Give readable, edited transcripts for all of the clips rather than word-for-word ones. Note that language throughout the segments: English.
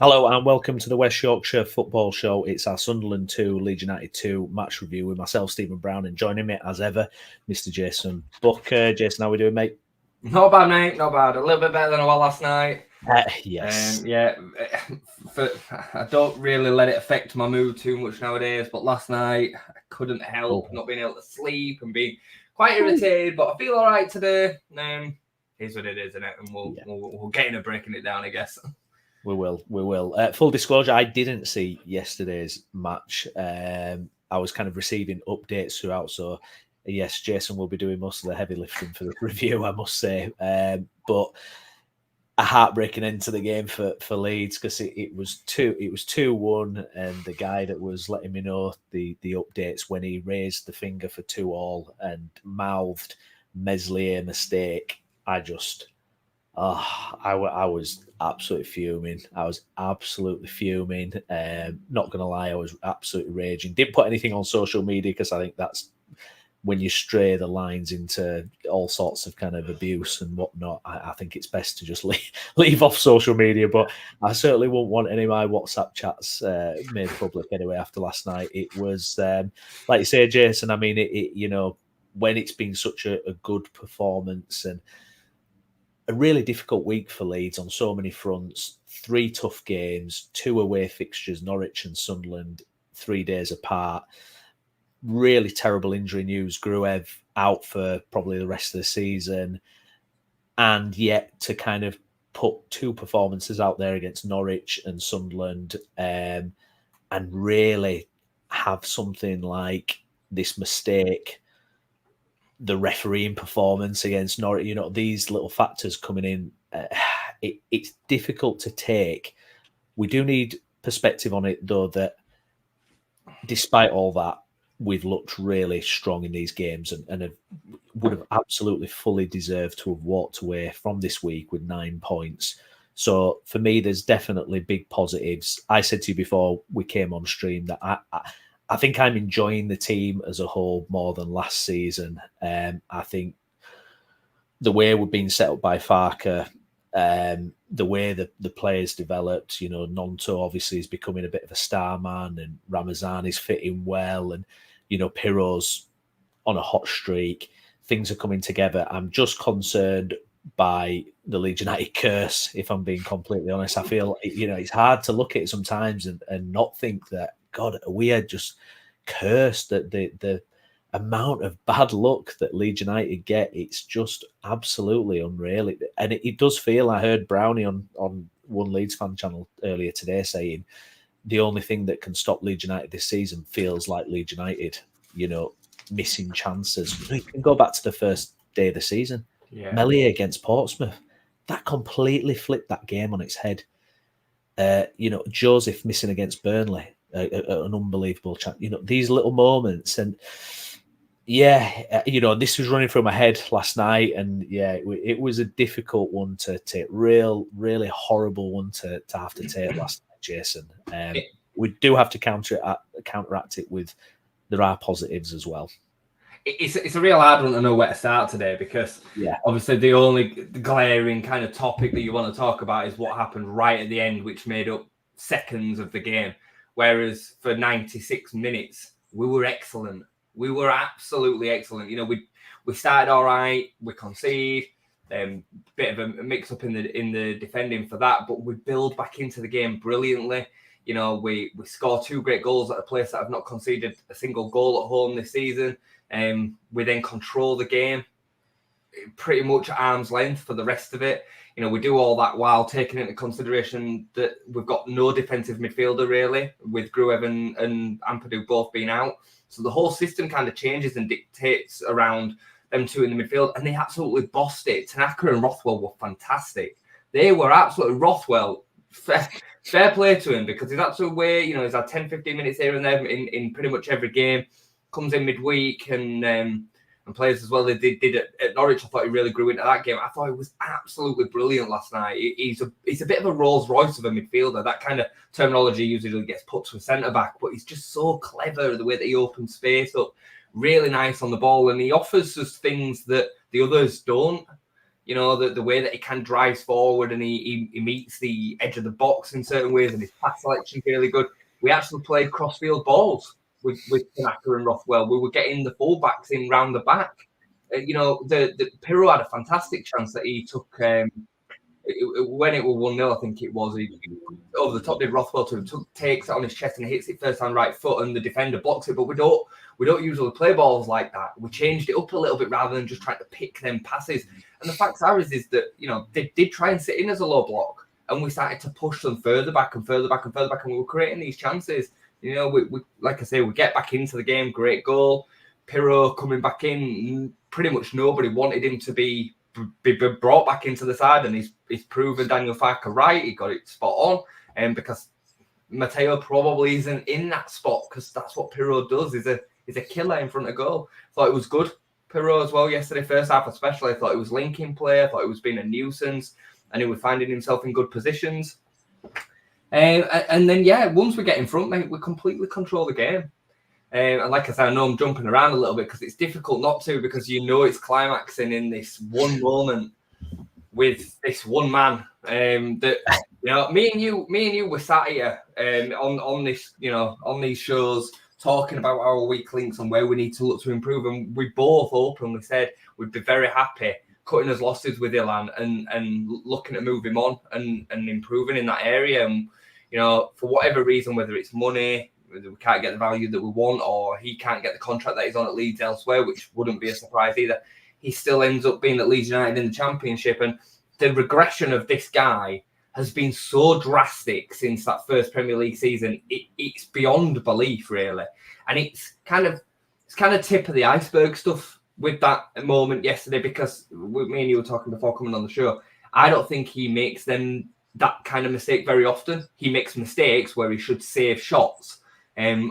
Hello and welcome to the West Yorkshire Football Show. It's our Sunderland 2, Leeds United 2 match review with myself, Stephen Brown, and joining me as ever, Mr. Jason Booker. Jason, how are we doing, mate? Not bad, mate. Not bad. A little bit better than I was last night. Yes. I don't really let it affect my mood too much nowadays, but last night I couldn't help not being able to sleep and being quite irritated, but I feel all right today. Here's what it is, isn't it? And we'll get into breaking it down, I guess. We will. Full disclosure, I didn't see yesterday's match. I was kind of receiving updates throughout, so yes, Jason will be doing most of the heavy lifting for the review, I must say. But a heartbreaking end to the game for Leeds because it was 2-1, and the guy that was letting me know the updates when he raised the finger for 2-2 and mouthed Meslier mistake, I was absolutely fuming. Not gonna lie, I was absolutely raging. Didn't put anything on social media because I think that's when you stray the lines into all sorts of kind of abuse and whatnot. I think it's best to just leave off social media. But I certainly won't want any of my WhatsApp chats made public anyway after last night. It was like you say, Jason. I mean, when it's been such a good performance and a really difficult week for Leeds on so many fronts. 3 tough games, 2 away fixtures, Norwich and Sunderland, 3 days apart. Really terrible injury news. Gruev out for probably the rest of the season. And yet to kind of put 2 performances out there against Norwich and Sunderland and really have something like this mistake, the refereeing performance against Norwich, these little factors coming in, it's difficult to take. We do need perspective on it, though, that despite all that, we've looked really strong in these games and would have absolutely fully deserved to have walked away from this week with 9 points. So for me, there's definitely big positives. I said to you before we came on stream that I think I'm enjoying the team as a whole more than last season. I think the way we're being set up by Farker, the way that the players developed, Nonto obviously is becoming a bit of a star man, and Ramazan is fitting well, and Piro's on a hot streak. Things are coming together. I'm just concerned by the Leeds United curse, if I'm being completely honest. I feel it's hard to look at it sometimes and not think that, God, we are just cursed. That the amount of bad luck that Leeds United get, it's just absolutely unreal. And it does feel, I heard Browney on one Leeds fan channel earlier today saying the only thing that can stop Leeds United this season feels like Leeds United, missing chances. You can go back to the first day of the season. Yeah. Meslier against Portsmouth, that completely flipped that game on its head. Joseph missing against Burnley, an unbelievable chance. These little moments, and this was running through my head last night, and it was a difficult one to take. Really horrible one to have to take last night, Jason. We do have to counteract it with there are positives as well. It's a real hard one to know where to start today because obviously the only glaring kind of topic that you want to talk about is what happened right at the end, which made up seconds of the game. Whereas for 96 minutes, we were excellent. We were absolutely excellent. We started all right. We concede, bit of a mix up in the defending for that, but we build back into the game brilliantly. We score 2 great goals at a place that have not conceded a single goal at home this season. We then control the game pretty much at arm's length for the rest of it. We do all that while taking into consideration that we've got no defensive midfielder really, with Gruev and Ampadu both being out. So the whole system kind of changes and dictates around them 2 in the midfield, and they absolutely bossed it. Tanaka and Rothwell were fantastic. They were absolutely Rothwell. Fair play to him because he's absolutely way, he's had 10, 15 minutes here and there in pretty much every game. Comes in midweek and plays as well. They did at Norwich. I thought he really grew into that game. I thought he was absolutely brilliant last night. He's a bit of a Rolls Royce of a midfielder. That kind of terminology usually gets put to a centre back, but he's just so clever the way that he opens space up. Really nice on the ball, and he offers us things that the others don't. You know, the way that he can drives forward and he meets the edge of the box in certain ways, and his pass selection really good. We actually played crossfield balls with Tanaka and Rothwell. We were getting the fullbacks in round the back. You know, the Pirro had a fantastic chance that he took when it was 1-0, I think it was. He over the top did Rothwell to him, takes it on his chest and hits it first on right foot, and the defender blocks it. But we don't usually play balls like that. We changed it up a little bit rather than just trying to pick them passes. And the fact is that, you know, they did try and sit in as a low block, and we started to push them further back and further back and further back, and we were creating these chances. You know, we like I say, we get back into the game. Great goal. Pirro coming back in. Pretty much nobody wanted him to be brought back into the side, and he's proven Daniel Farke right. He got it spot on, and because Matteo probably isn't in that spot, because that's what Pirro does. He's a killer in front of goal. Thought it was good, Pirro, as well yesterday, first half especially. I thought it was linking play. I thought it was being a nuisance, and he was finding himself in good positions. And then, yeah, once we get in front, mate, we completely control the game. And like I said, I know I'm jumping around a little bit because it's difficult not to, because you know it's climaxing in this one moment with this one man. That, you know, me and you were sat here on this, you know, on these shows talking about our weak links and where we need to look to improve, and we both openly said we'd be very happy cutting his losses with Ilan and looking to move him on and improving in that area. And, you know, for whatever reason, whether it's money, whether we can't get the value that we want, or he can't get the contract that he's on at Leeds elsewhere, which wouldn't be a surprise either, he still ends up being at Leeds United in the Championship. And the regression of this guy has been so drastic since that first Premier League season. It's beyond belief, really. And it's kind of tip of the iceberg stuff with that moment yesterday, because me and you were talking before coming on the show. I don't think he makes that kind of mistake very often. He makes mistakes where he should save shots,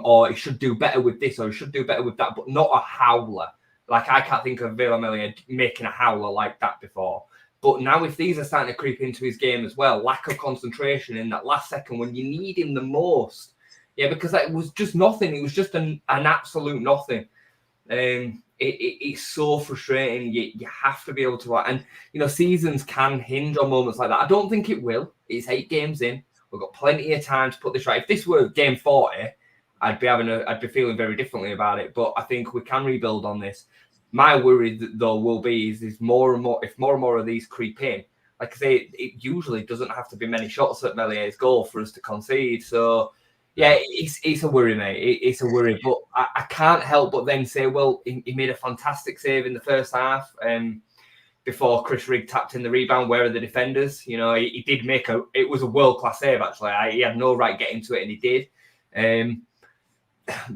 or he should do better with this, or he should do better with that, but not a howler. Like, I can't think of Villa Melia making a howler like that before. But now, if these are starting to creep into his game as well, lack of concentration in that last second when you need him the most. Yeah, because it was just nothing. It was just an absolute nothing. It's so frustrating. You have to be able to, and you know, seasons can hinge on moments like that. I don't think it will. It's 8 games in. We've got plenty of time to put this right. If this were game 40, I'd be feeling very differently about it. But I think we can rebuild on this. My worry, though, will be is more and more, if more and more of these creep in. Like I say, it usually doesn't have to be many shots at Melier's goal for us to concede. So, yeah, it's a worry, mate. It's a worry. But I can't help but then say, well, he made a fantastic save in the first half before Chris Rigg tapped in the rebound. Where are the defenders? You know, he did it was a world-class save, actually. He had no right getting to it, and he did.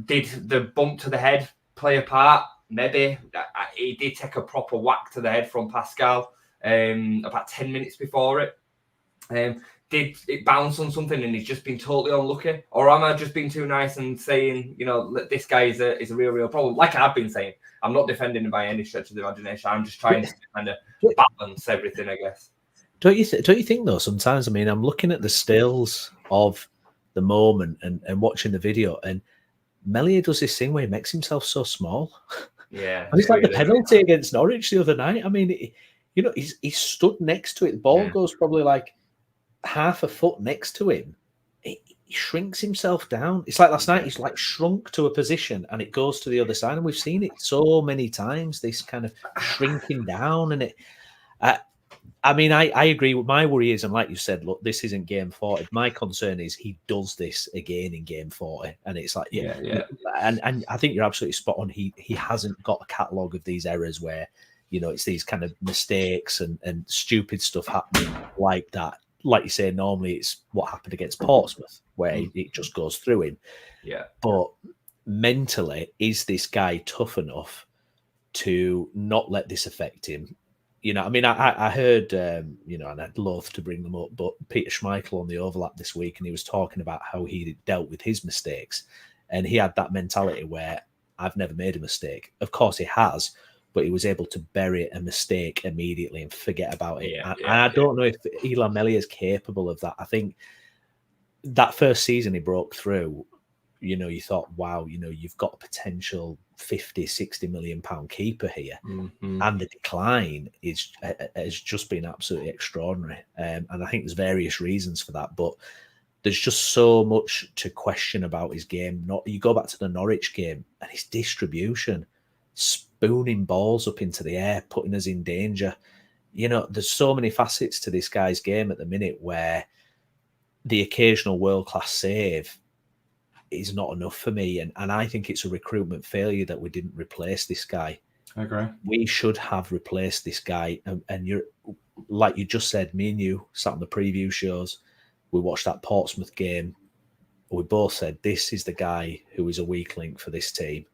Did the bump to the head play a part? Maybe. He did take a proper whack to the head from Pascal about 10 minutes before it. Did it bounce on something and he's just been totally unlucky? Or am I just being too nice and saying, you know, this guy is a real problem? Like I've been saying, I'm not defending him by any stretch of the imagination. I'm just trying to kind of balance everything, I guess. Don't you think, though, sometimes, I mean, I'm looking at the stills of the moment and watching the video, and Melier does this thing where he makes himself so small. Yeah. And it's like the penalty against Norwich the other night. I mean, you know, he's stood next to it. The ball goes probably like half a foot next to him. He shrinks himself down. It's like last night, he's like shrunk to a position and it goes to the other side. And we've seen it so many times, this kind of shrinking down. And I mean, I agree. My worry is, and like you said, look, this isn't game 40. My concern is he does this again in game 40. And it's like, yeah. And I think you're absolutely spot on. He hasn't got a catalogue of these errors where, you know, it's these kind of mistakes and stupid stuff happening like that. Like you say, normally it's what happened against Portsmouth, where it just goes through him. Yeah. But mentally, is this guy tough enough to not let this affect him? You know, I mean, I heard, you know, and I'd love to bring them up, but Peter Schmeichel on the Overlap this week, and he was talking about how he dealt with his mistakes. And he had that mentality where I've never made a mistake. Of course he has, but he was able to bury a mistake immediately and forget about it. I don't know if Ilan Melier is capable of that. I think that first season he broke through, you thought, wow, you've got a potential 50, 60 million pound keeper here. And the decline has just been absolutely extraordinary. And I think there's various reasons for that, but there's just so much to question about his game. You go back to the Norwich game and his distribution, spooning balls up into the air, putting us in danger. There's so many facets to this guy's game at the minute where the occasional world-class save is not enough for me. And I think it's a recruitment failure that we didn't replace this guy. I agree. We should have replaced this guy. And you're, like you just said, me and you sat on the preview shows. We watched that Portsmouth game. We both said, this is the guy who is a weak link for this team.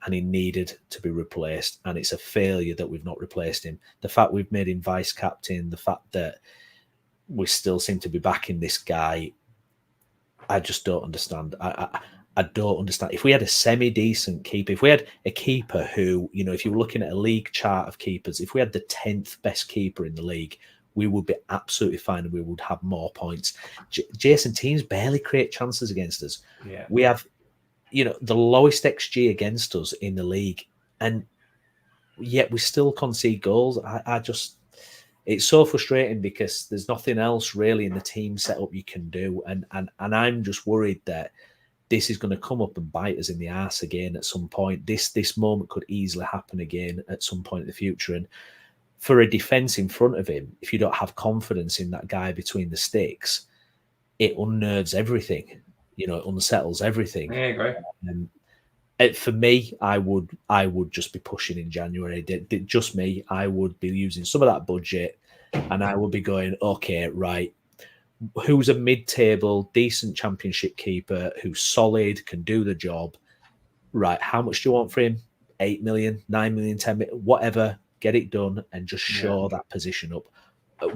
And he needed to be replaced. And it's a failure that we've not replaced him. The fact we've made him vice captain, the fact that we still seem to be backing this guy, I just don't understand. I don't understand. If we had a semi-decent keeper, if we had a keeper who, if you were looking at a league chart of keepers, if we had the 10th best keeper in the league, we would be absolutely fine and we would have more points. Jason, teams barely create chances against us. Yeah. We have, the lowest XG against us in the league, and yet we still concede goals. It's so frustrating because there's nothing else really in the team setup you can do. And I'm just worried that this is going to come up and bite us in the arse again at some point. This moment could easily happen again at some point in the future. And for a defence in front of him, if you don't have confidence in that guy between the sticks, it unnerves everything. It unsettles everything. Yeah, I agree. For me, I would just be pushing in January. Just me, I would be using some of that budget, and I would be going, okay, right, who's a mid-table, decent Championship keeper who's solid, can do the job? Right, how much do you want for him? 8 million, 9 million, 10 million, whatever. Get it done and just shore that position up.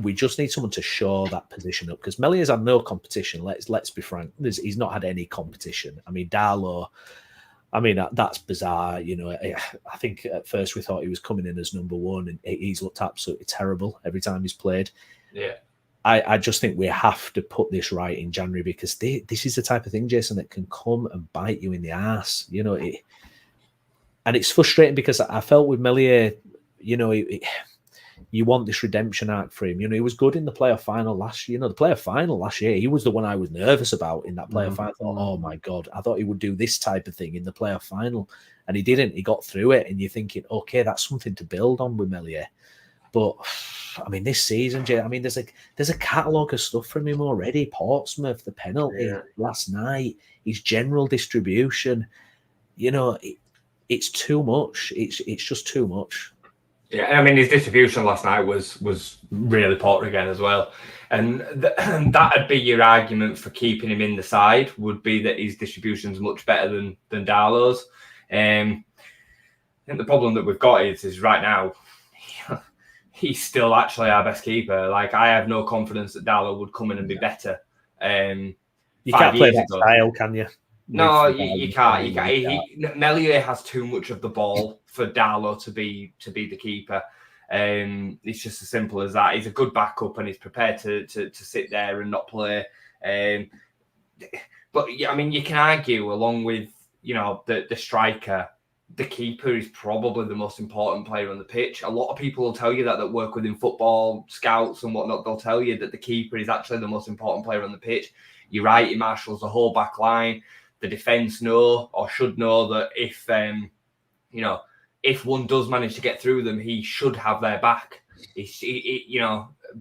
We just need someone to shore that position up, because Mellier's had no competition. Let's be frank. He's not had any competition. I mean, Darlow, that's bizarre. I think at first we thought he was coming in as number one, and he's looked absolutely terrible every time he's played. Yeah. I just think we have to put this right in January, because this is the type of thing, Jason, that can come and bite you in the ass. And it's frustrating because I felt with Meslier, you want this redemption arc for him. He was good in the playoff final last year. The playoff final last year, he was the one I was nervous about in that playoff final. Oh my God, I thought he would do this type of thing in the playoff final, and he didn't. He got through it, and you're thinking, okay, that's something to build on with Meslier. But this season, Jay, there's a catalogue of stuff from him already. Portsmouth, the penalty last night, his general distribution. It's too much. It's just too much. Yeah, his distribution last night was really poor again as well, and that'd be your argument for keeping him in the side, would be that his distribution's much better than Darlow's. I think the problem that we've got is right now he's still actually our best keeper. Like, I have no confidence that Darlow would come in and be better. You can't play that style, can you? No, you can't. Meslier has too much of the ball for Darlow to be the keeper. It's just as simple as that. He's a good backup and he's prepared to sit there and not play. But yeah, you can argue, along with the striker, the keeper is probably the most important player on the pitch. A lot of people will tell you that work within football, scouts and whatnot. They'll tell you that the keeper is actually the most important player on the pitch. You're right. He marshals the whole back line. The defence know, or should know, that if one does manage to get through them, he should have their back.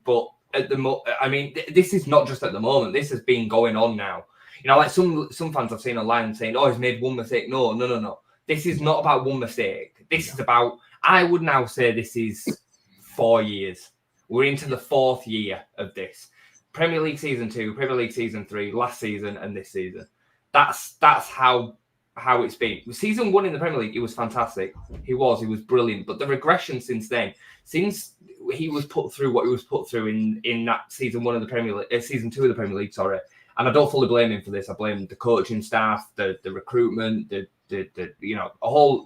But at this is not just at the moment. This has been going on now. Like some fans I've seen online saying, "Oh, he's made one mistake." No. This is not about one mistake. This is about, I would now say this is 4 years. We're into the 4th year of this. Premier League Season 2, Premier League Season 3, last season and this season. That's how it's been. Season 1 in the Premier League, it was fantastic. He was brilliant. But the regression since then, since he was put through what he was put through in that Season 1 of the Premier League, Season 2 of the Premier League, sorry. And I don't fully blame him for this. I blame the coaching staff, the recruitment, the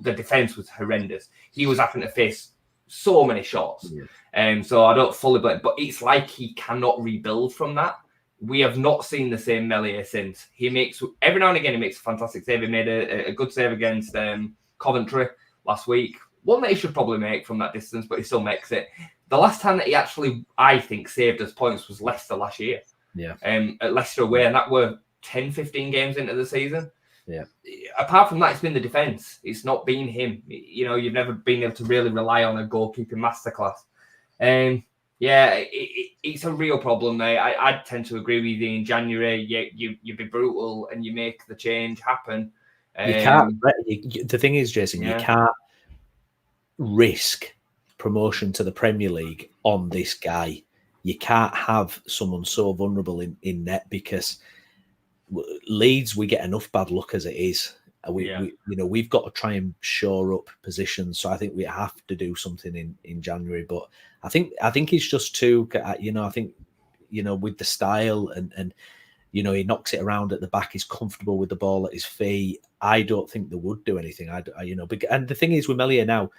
defense was horrendous. He was having to face so many shots. So I don't fully blame, but it's like he cannot rebuild from that. we have not seen the same Meslier since. He makes, every now and again, he makes a fantastic save. He made a good save against Coventry last week. One that he should probably make from that distance, but he still makes it. The last time that he actually, I think, saved us points was Leicester last year. Yeah. At Leicester away, and that were 10, 15 games into the season. Yeah. Apart from that, it's been the defence. It's not been him. You know, you've never been able to really rely on a goalkeeping masterclass. It's a real problem, mate. I tend to agree with you. In January, you be brutal and you make the change happen. You can't. The thing is, Jason, you can't risk promotion to the Premier League on this guy. You can't have someone so vulnerable in net, because Leeds, we get enough bad luck as it is. We've got to try and shore up positions. So I think we have to do something in January. But I think it's just too. I think with the style and he knocks it around at the back. He's comfortable with the ball at his feet. I don't think they would do anything. And the thing is with Meslier now,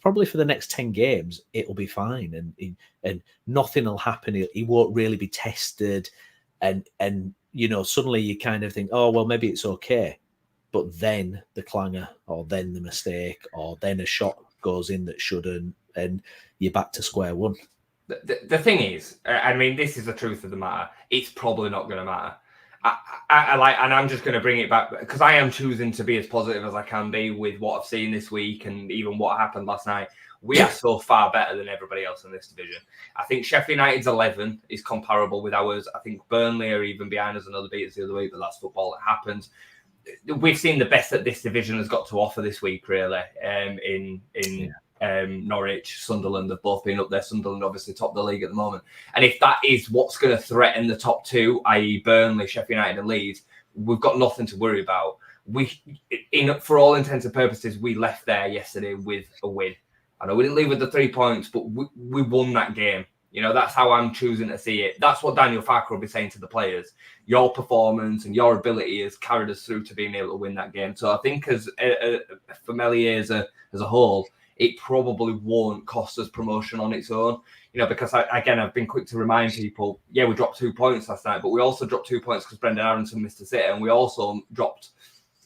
probably for the next 10 games, it'll be fine, and nothing will happen. He won't really be tested, and suddenly you kind of think, oh well, maybe it's okay, but then the clanger, or then the mistake, or then a shot goes in that shouldn't, and you're back to square one. The thing is, I mean, this is the truth of the matter. It's probably not going to matter. And I'm just going to bring it back, because I am choosing to be as positive as I can be with what I've seen this week and even what happened last night. We are so far better than everybody else in this division. I think Sheffield United's 11 is comparable with ours. I think Burnley are even behind us another beat the other week, but that's football. It happens. We've seen the best that this division has got to offer this week, really. Norwich, Sunderland have both been up there. Sunderland obviously top the league at the moment. And if that is what's going to threaten the top two, i.e. Burnley, Sheffield United and Leeds, we've got nothing to worry about. For all intents and purposes, we left there yesterday with a win. I know we didn't leave with the 3 points, but we won that game. That's how I'm choosing to see it. That's what Daniel Farke will be saying to the players. Your performance and your ability has carried us through to being able to win that game. So I think as for Meslier as a whole, it probably won't cost us promotion on its own, because I've been quick to remind people, we dropped 2 points last night, but we also dropped 2 points because Brendan Aronson missed a sitter, and we also dropped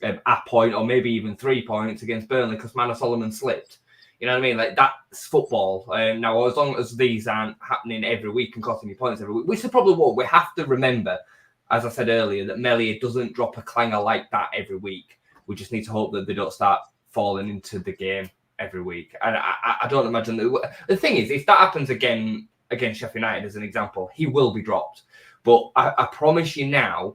a point or maybe even 3 points against Burnley because Manor Solomon slipped. You know what I mean? Like, that's football. Now, as long as these aren't happening every week and costing you points every week, which they probably won't, we have to remember, as I said earlier, that Meslier doesn't drop a clanger like that every week. We just need to hope that they don't start falling into the game every week. And I don't imagine that. The thing is, if that happens again against Sheffield United, as an example, he will be dropped. But I promise you now,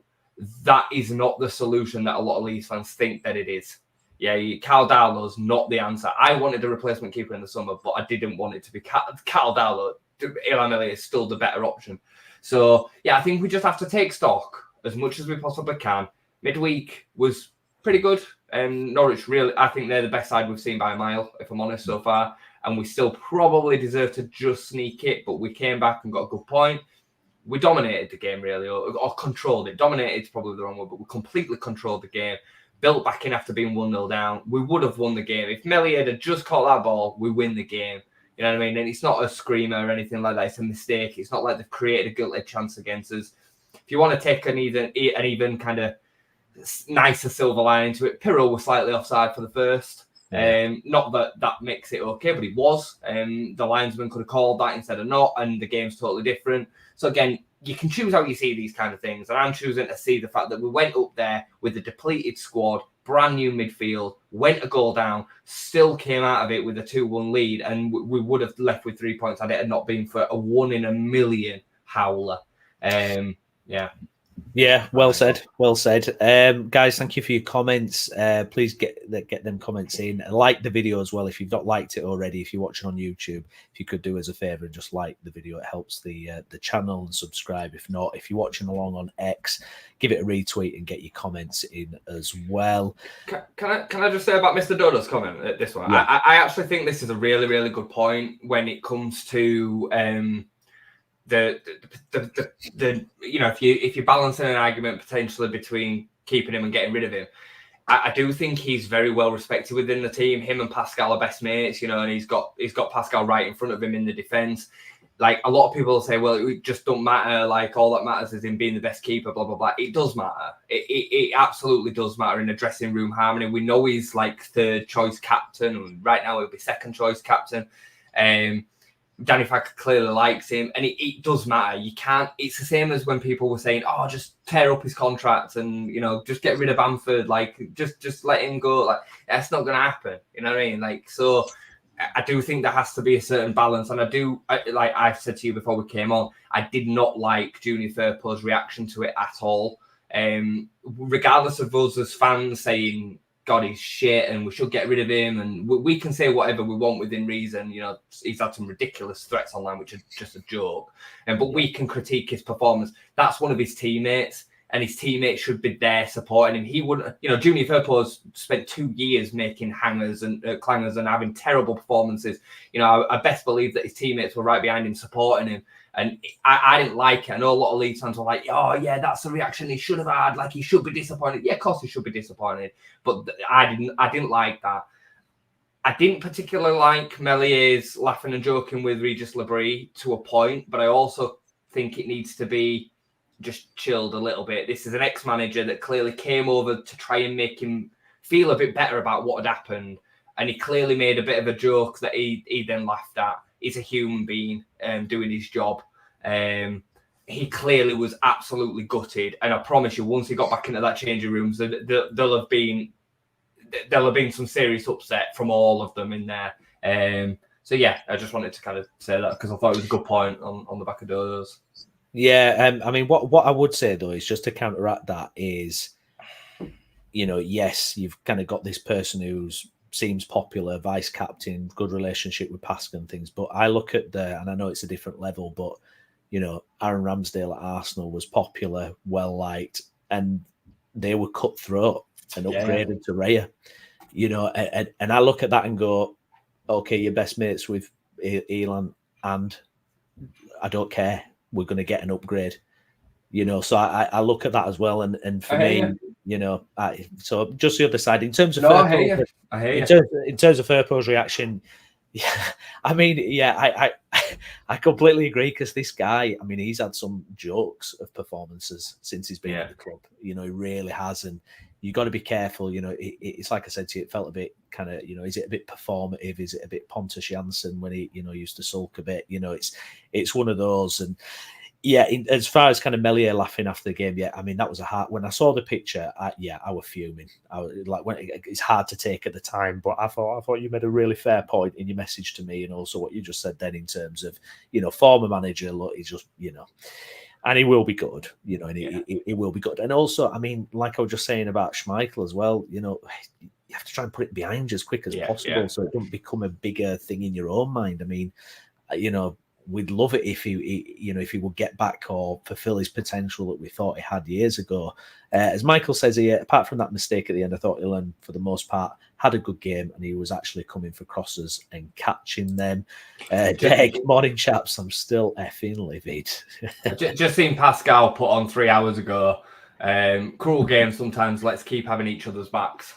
that is not the solution that a lot of Leeds fans think that it is. Yeah, Carl Darlow's not the answer. I wanted a replacement keeper in the summer, but I didn't want it to be Carl Darlow. Ilhan Meslier is still the better option. So, I think we just have to take stock as much as we possibly can. Midweek was pretty good. Norwich, really, I think they're the best side we've seen by a mile, if I'm honest, so far. And we still probably deserve to just sneak it, but we came back and got a good point. We dominated the game, really, or controlled it. Dominated is probably the wrong word, but we completely controlled the game. Built back in after being 1-0 down. We would have won the game. If Meslier had just caught that ball, we win the game. You know what I mean? And it's not a screamer or anything like that. It's a mistake. It's not like they've created a guilty chance against us. If you want to take an even kind of nicer silver line into it, Pirro was slightly offside for the first. Not that makes it okay, but it was. The linesman could have called that instead of not, and the game's totally different. So again, you can choose how you see these kind of things, and I'm choosing to see the fact that we went up there with a depleted squad, brand new midfield, went a goal down, still came out of it with a 2-1 lead, and we would have left with 3 points had it not been for a 1 in a million howler. Yeah, well said. Well said. Guys, thank you for your comments. Please get them comments in. Like the video as well if you've not liked it already. If you're watching on YouTube, if you could do us a favour and just like the video, it helps the channel, and subscribe. If not, if you're watching along on X, give it a retweet and get your comments in as well. Can I just say about Mr. Dodo's comment, this one? Yeah. I actually think this is a really, really good point when it comes to if you're balancing an argument potentially between keeping him and getting rid of him, I do think he's very well respected within the team. Him and Pascal are best mates, and he's got Pascal right in front of him in the defence. like a lot of people say, well, it just don't matter. Like all that matters is him being the best keeper, blah, blah, blah. It does matter. It absolutely does matter in a dressing room harmony. We know he's like third choice captain. And right now he'll be second choice captain. Danny Facker clearly likes him, and it does matter. You can't. It's the same as when people were saying, "Oh, just tear up his contract and just get rid of Bamford. Like, just let him go." Like, that's not going to happen. You know what I mean? Like, so I do think there has to be a certain balance, and like I said to you before we came on, I did not like Junior Firpo's reaction to it at all. Regardless of us as fans saying, God, he's shit and we should get rid of him. And we can say whatever we want within reason. He's had some ridiculous threats online, which are just a joke. But we can critique his performance. That's one of his teammates, and his teammates should be there supporting him. He wouldn't, Junior Firpo's spent 2 years making hangers and clangers and having terrible performances. I best believe that his teammates were right behind him, supporting him. And I didn't like it. I know a lot of Leeds fans were like, oh, yeah, that's the reaction he should have had. Like, he should be disappointed. Yeah, of course he should be disappointed. But I didn't like that. I didn't particularly like Mellier's laughing and joking with Regis Labrie to a point, but I also think it needs to be just chilled a little bit. This is an ex-manager that clearly came over to try and make him feel a bit better about what had happened. And he clearly made a bit of a joke that he then laughed at. He's a human being doing his job. He clearly was absolutely gutted. And I promise you, once he got back into that changing rooms, there'll have been some serious upset from all of them in there. So, yeah, I just wanted to kind of say that because I thought it was a good point on the back of those. Yeah, I mean, what I would say, though, is just to counteract that is, yes, you've kind of got this person who's seems popular, vice captain, good relationship with Pascal and things. But I look at and I know it's a different level, but, Aaron Ramsdale at Arsenal was popular, well-liked, and they were cutthroat and upgraded to Raya. And I look at that and go, okay, you're best mates with Elan, and I don't care. We're going to get an upgrade. So I look at that as well. And for me, so just the other side, in terms of in terms of Firpo's reaction, yeah, I mean, yeah, I completely agree because this guy, I mean, he's had some jokes of performances since he's been at the club. He really has, and you got to be careful. It's like I said to you, it felt a bit kind of, is it a bit performative? Is it a bit Pontus Janssen when he, used to sulk a bit? It's one of those. And yeah, as far as kind of Meslier laughing after the game, I mean, that was when I saw the picture, I was fuming. It's hard to take at the time, but I thought you made a really fair point in your message to me, and also what you just said then in terms of, former manager, look, he's just, and he will be good, and he will be good. And also, I mean, like I was just saying about Schmeichel as well, you have to try and put it behind you as quick as possible so it doesn't become a bigger thing in your own mind. I mean, we'd love it if he would get back or fulfill his potential that we thought he had years ago. As Michael says here, apart from that mistake at the end, I thought Ilan, for the most part, had a good game, and he was actually coming for crosses and catching them. Good morning, chaps. I'm still effing livid. Just seen Pascal put on 3 hours ago. Cruel game sometimes. Let's keep having each other's backs.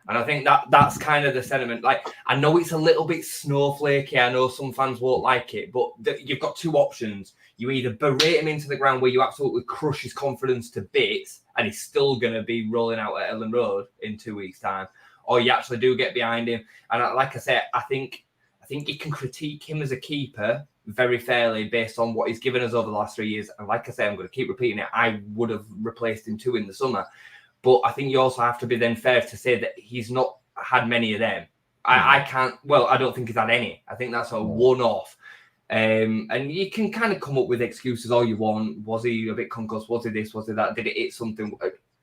And I think that's kind of the sentiment. Like, I know it's a little bit snowflakey. I know some fans won't like it, but you've got two options. You either berate him into the ground where you absolutely crush his confidence to bits, and he's still going to be rolling out at Ellen Road in 2 weeks' time, or you actually do get behind him. And like I said, I think you can critique him as a keeper very fairly based on what he's given us over the last 3 years. And like I say, I'm going to keep repeating it. I would have replaced him too in the summer. But I think you also have to be then fair to say that he's not had many of them. I don't think he's had any. I think that's a one-off. And you can kind of come up with excuses all you want. Was he a bit concussed? Was he this? Was he that? Did it hit something?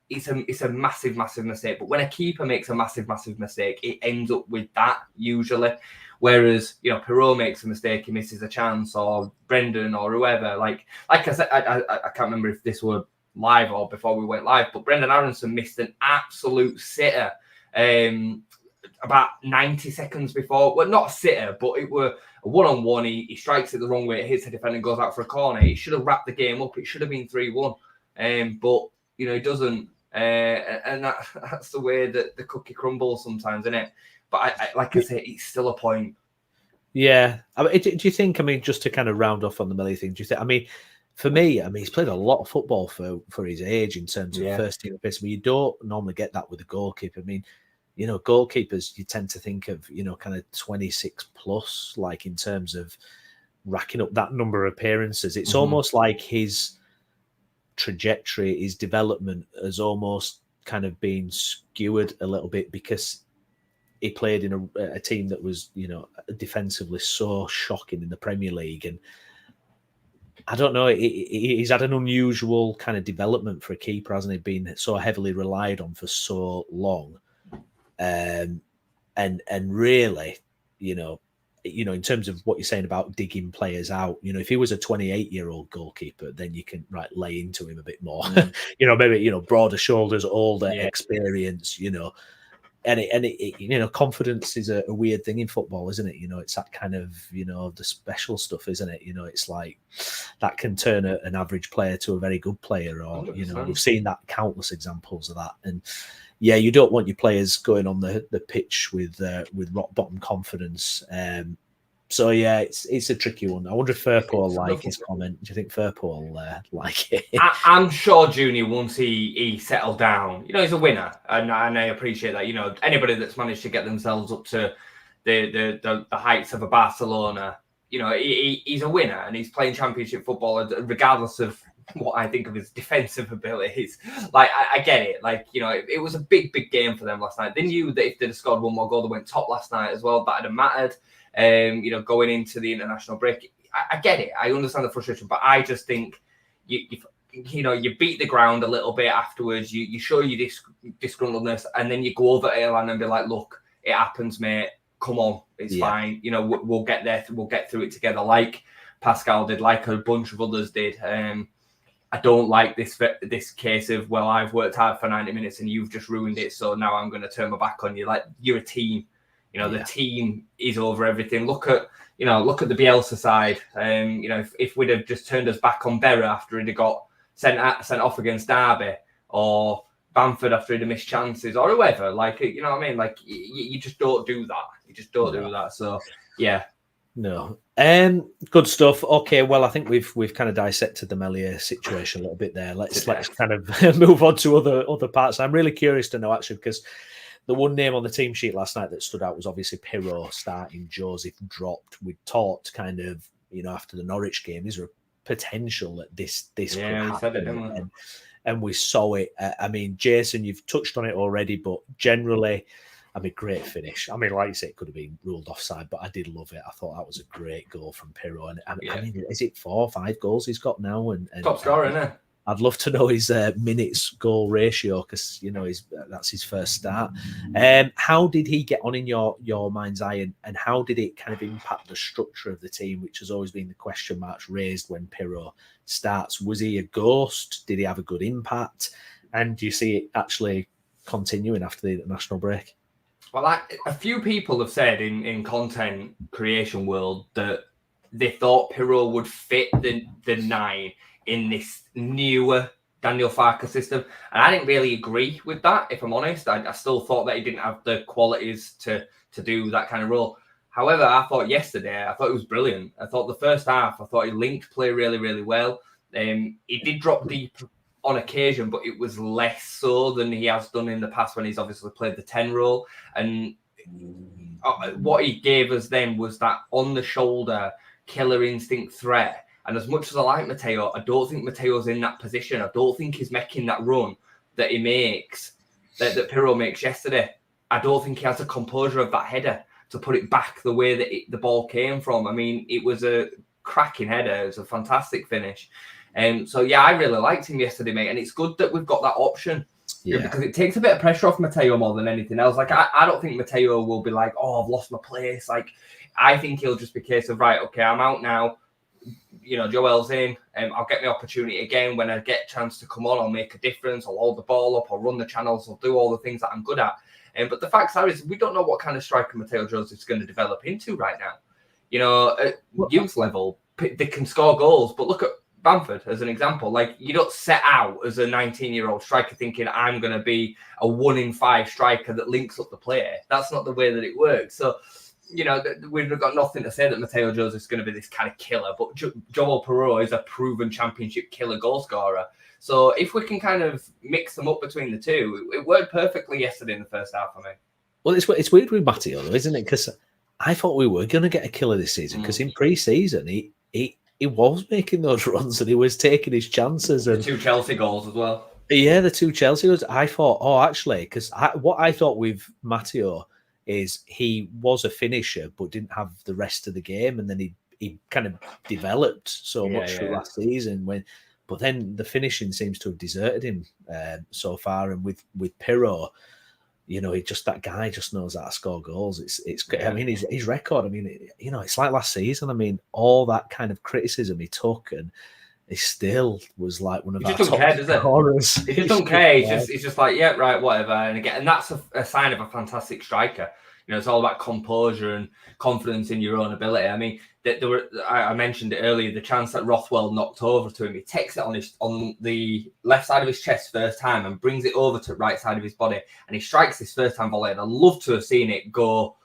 It's a massive, massive mistake. But when a keeper makes a massive, massive mistake, it ends up with that usually. Whereas, Perot makes a mistake, he misses a chance, or Brendan or whoever. Like I said, I can't remember if this were live or before we went live, but Brendan Aronson missed an absolute sitter about 90 seconds before. Well, not a sitter, but it were a one-on-one. He strikes it the wrong way, it hits the defender and goes out for a corner. He should have wrapped the game up. It should have been 3-1. But, he doesn't. And that's the way that the cookie crumbles sometimes, isn't it? But like I say, it's still a point. Yeah. I mean, do you think, I mean, just to kind of round off on the Melly thing, do you think, I mean, for me, I mean, he's played a lot of football for his age in terms of first team appearance. I mean, you don't normally get that with a goalkeeper. I mean, you know, goalkeepers, you tend to think of, you know, kind of 26 plus, like in terms of racking up that number of appearances. It's almost like his trajectory, his development has almost kind of been skewered a little bit because he played in a team that was, you know, defensively so shocking in the Premier League. And I don't know, he's had an unusual kind of development for a keeper, hasn't he? Been so heavily relied on for so long. And really, you know, in terms of what you're saying about digging players out, you know, if he was a 28-year-old goalkeeper, then you can lay into him a bit more. You know, maybe, you know, broader shoulders, older experience, you know. And it, you know, confidence is a weird thing in football, isn't it? You know, it's that kind of, you know, the special stuff, isn't it? You know, it's like that can turn an average player to a very good player, or 100%. You know, we've seen that countless examples of that. And yeah, you don't want your players going on the pitch with rock bottom confidence. So yeah, it's a tricky one. I wonder if Firpo will like his comment. Do you think Firpo will like it? I'm sure Junior, once he settled down, you know, he's a winner, and I appreciate that. You know, anybody that's managed to get themselves up to the heights of a Barcelona, you know, he's a winner, and he's playing Championship football, regardless of what I think of his defensive abilities. Like, I get it. Like, you know, it was a big game for them last night. They knew that if they'd have scored one more goal, they went top last night as well. That'd have mattered. You know, going into the international break, I get it. I understand the frustration, but I just think you know, you beat the ground a little bit afterwards. You show your disgruntledness, and then you go over to Ireland and be like, "Look, it happens, mate. Come on, it's fine. You know, we'll get there. We'll get through it together." Like Pascal did, like a bunch of others did. I don't like this case of, well, I've worked hard for 90 minutes and you've just ruined it, so now I'm going to turn my back on you. Like, you're a team. You know, the team is over everything. Look at the Bielsa side. You know, if we'd have just turned us back on Berra after he'd got sent off against Derby, or Bamford after he'd have missed chances, or whoever, like, you know what I mean? Like, you just don't do that. You just don't do that. So, yeah. No. Good stuff. Okay, well, I think we've kind of dissected the Melia situation a little bit there. Let's kind of move on to other parts. I'm really curious to know, actually, because the one name on the team sheet last night that stood out was obviously Pirro starting. Joseph dropped. We talked kind of, you know, after the Norwich game, is there a potential that this could happen? And we saw it. I mean, Jason, you've touched on it already, but generally, I mean, great finish. I mean, like you say, it could have been ruled offside, but I did love it. I thought that was a great goal from Pirro. And I mean, is it 4 or 5 goals he's got now? And top scorer, isn't it? I'd love to know his minutes goal ratio, because, you know, that's his first start. How did he get on in your mind's eye, and how did it kind of impact the structure of the team, which has always been the question marks raised when Pirro starts? Was he a ghost? Did he have a good impact? And do you see it actually continuing after the international break? Well, a few people have said in content creation world that they thought Pirro would fit the 9 in this newer Daniel Farke system. And I didn't really agree with that, if I'm honest. I still thought that he didn't have the qualities to do that kind of role. However, I thought yesterday, it was brilliant. I thought the first half, I thought he linked play really, really well. He did drop deep on occasion, but it was less so than he has done in the past when he's obviously played the 10 role. And what he gave us then was that on-the-shoulder killer instinct threat. And as much as I like Matteo, I don't think Matteo's in that position. I don't think he's making that run that he makes, that Pirro makes yesterday. I don't think he has the composure of that header to put it back the way that the ball came from. I mean, it was a cracking header. It was a fantastic finish. So, yeah, I really liked him yesterday, mate. And it's good that we've got that option. Yeah. Because it takes a bit of pressure off Matteo more than anything else. Like, I don't think Matteo will be like, oh, I've lost my place. Like, I think he'll just be a case of, right, okay, I'm out now. You know, Joel's in. I'll get my opportunity again. When I get a chance to come on, I'll make a difference. I'll hold the ball up. I'll run the channels. I'll do all the things that I'm good at. But the fact is, we don't know what kind of striker Matteo Joseph's going to develop into right now. You know, at youth level, they can score goals. But look at Bamford as an example. Like, you don't set out as a 19-year-old striker thinking I'm going to be a 1 in 5 striker that links up the player. That's not the way that it works. So we've got nothing to say that Mateo Joseph is going to be this kind of killer, but Joel Perreault is a proven championship killer goal scorer. So if we can kind of mix them up between the two, it worked perfectly yesterday in the first half for me. Well, it's weird with Matteo, though, isn't it? Because I thought we were going to get a killer this season, because in pre-season, he was making those runs and he was taking his chances. And the 2 Chelsea goals as well. Yeah, the 2 Chelsea goals. I thought, actually, because what I thought with Matteo is he was a finisher, but didn't have the rest of the game. And then he kind of developed so much through last season. But then the finishing seems to have deserted him so far. And with Perreault, that guy just knows how to score goals. I mean, his record, I mean, it's like last season. I mean, all that kind of criticism he took, and he still was like one of our top scorers. He just don't care. He's just like, yeah, right, whatever. And that's a sign of a fantastic striker. It's all about composure and confidence in your own ability. I mean, I mentioned it earlier, the chance that Rothwell knocked over to him. He takes it on the left side of his chest first time and brings it over to the right side of his body, and he strikes his first time volley. And I'd love to have seen it go.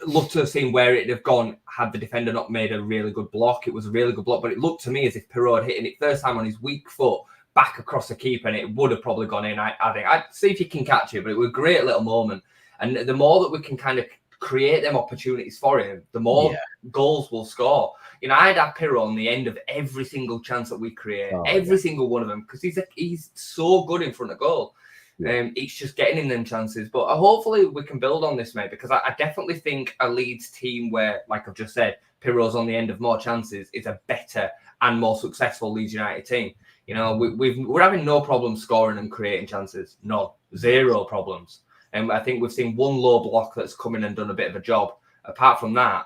Love to have seen where it'd have gone had the defender not made a really good block. It was a really good block, but it looked to me as if Perreault had hit it first time on his weak foot back across the keeper, and it would have probably gone in. I think I'd see if you can catch it, but it was a great little moment. And the more that we can kind of create them opportunities for him, the more goals we'll score. I'd have Perreault on the end of every single chance that we create, every single one of them, because he's so good in front of goal. It's just getting in them chances. But hopefully we can build on this, mate, because I definitely think a Leeds team where, like I've just said, Perreault's on the end of more chances is a better and more successful Leeds United team. We're having no problem scoring and creating chances. No, zero problems. And I think we've seen one low block that's come in and done a bit of a job. Apart from that,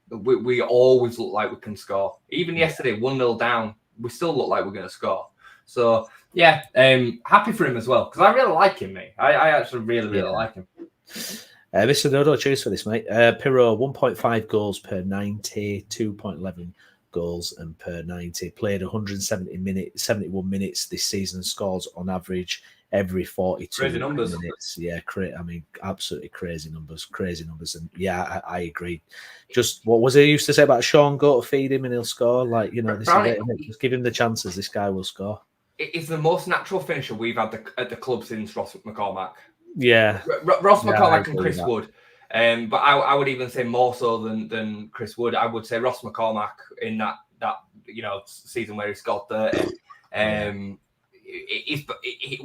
we always look like we can score. Even yesterday, 1-0 down, we still look like we're going to score. So, yeah, happy for him as well, because I really like him, mate. I actually really like him. Mr. Dodo, cheers for this, mate. Perreault, 1.5 goals per 90, 2.11 goals and per 90. Played 71 minutes this season, scores on average every 42 minutes. Yeah, I mean, absolutely crazy numbers. And yeah, I agree. Just what was he used to say about Sean? Go to feed him and he'll score. Like, just give him the chances. This guy will score. It's the most natural finisher we've had at the club since Ross McCormack. Yeah, Ross McCormack and Chris Wood. But I would even say more so than Chris Wood. I would say Ross McCormack in that season where he scored 30.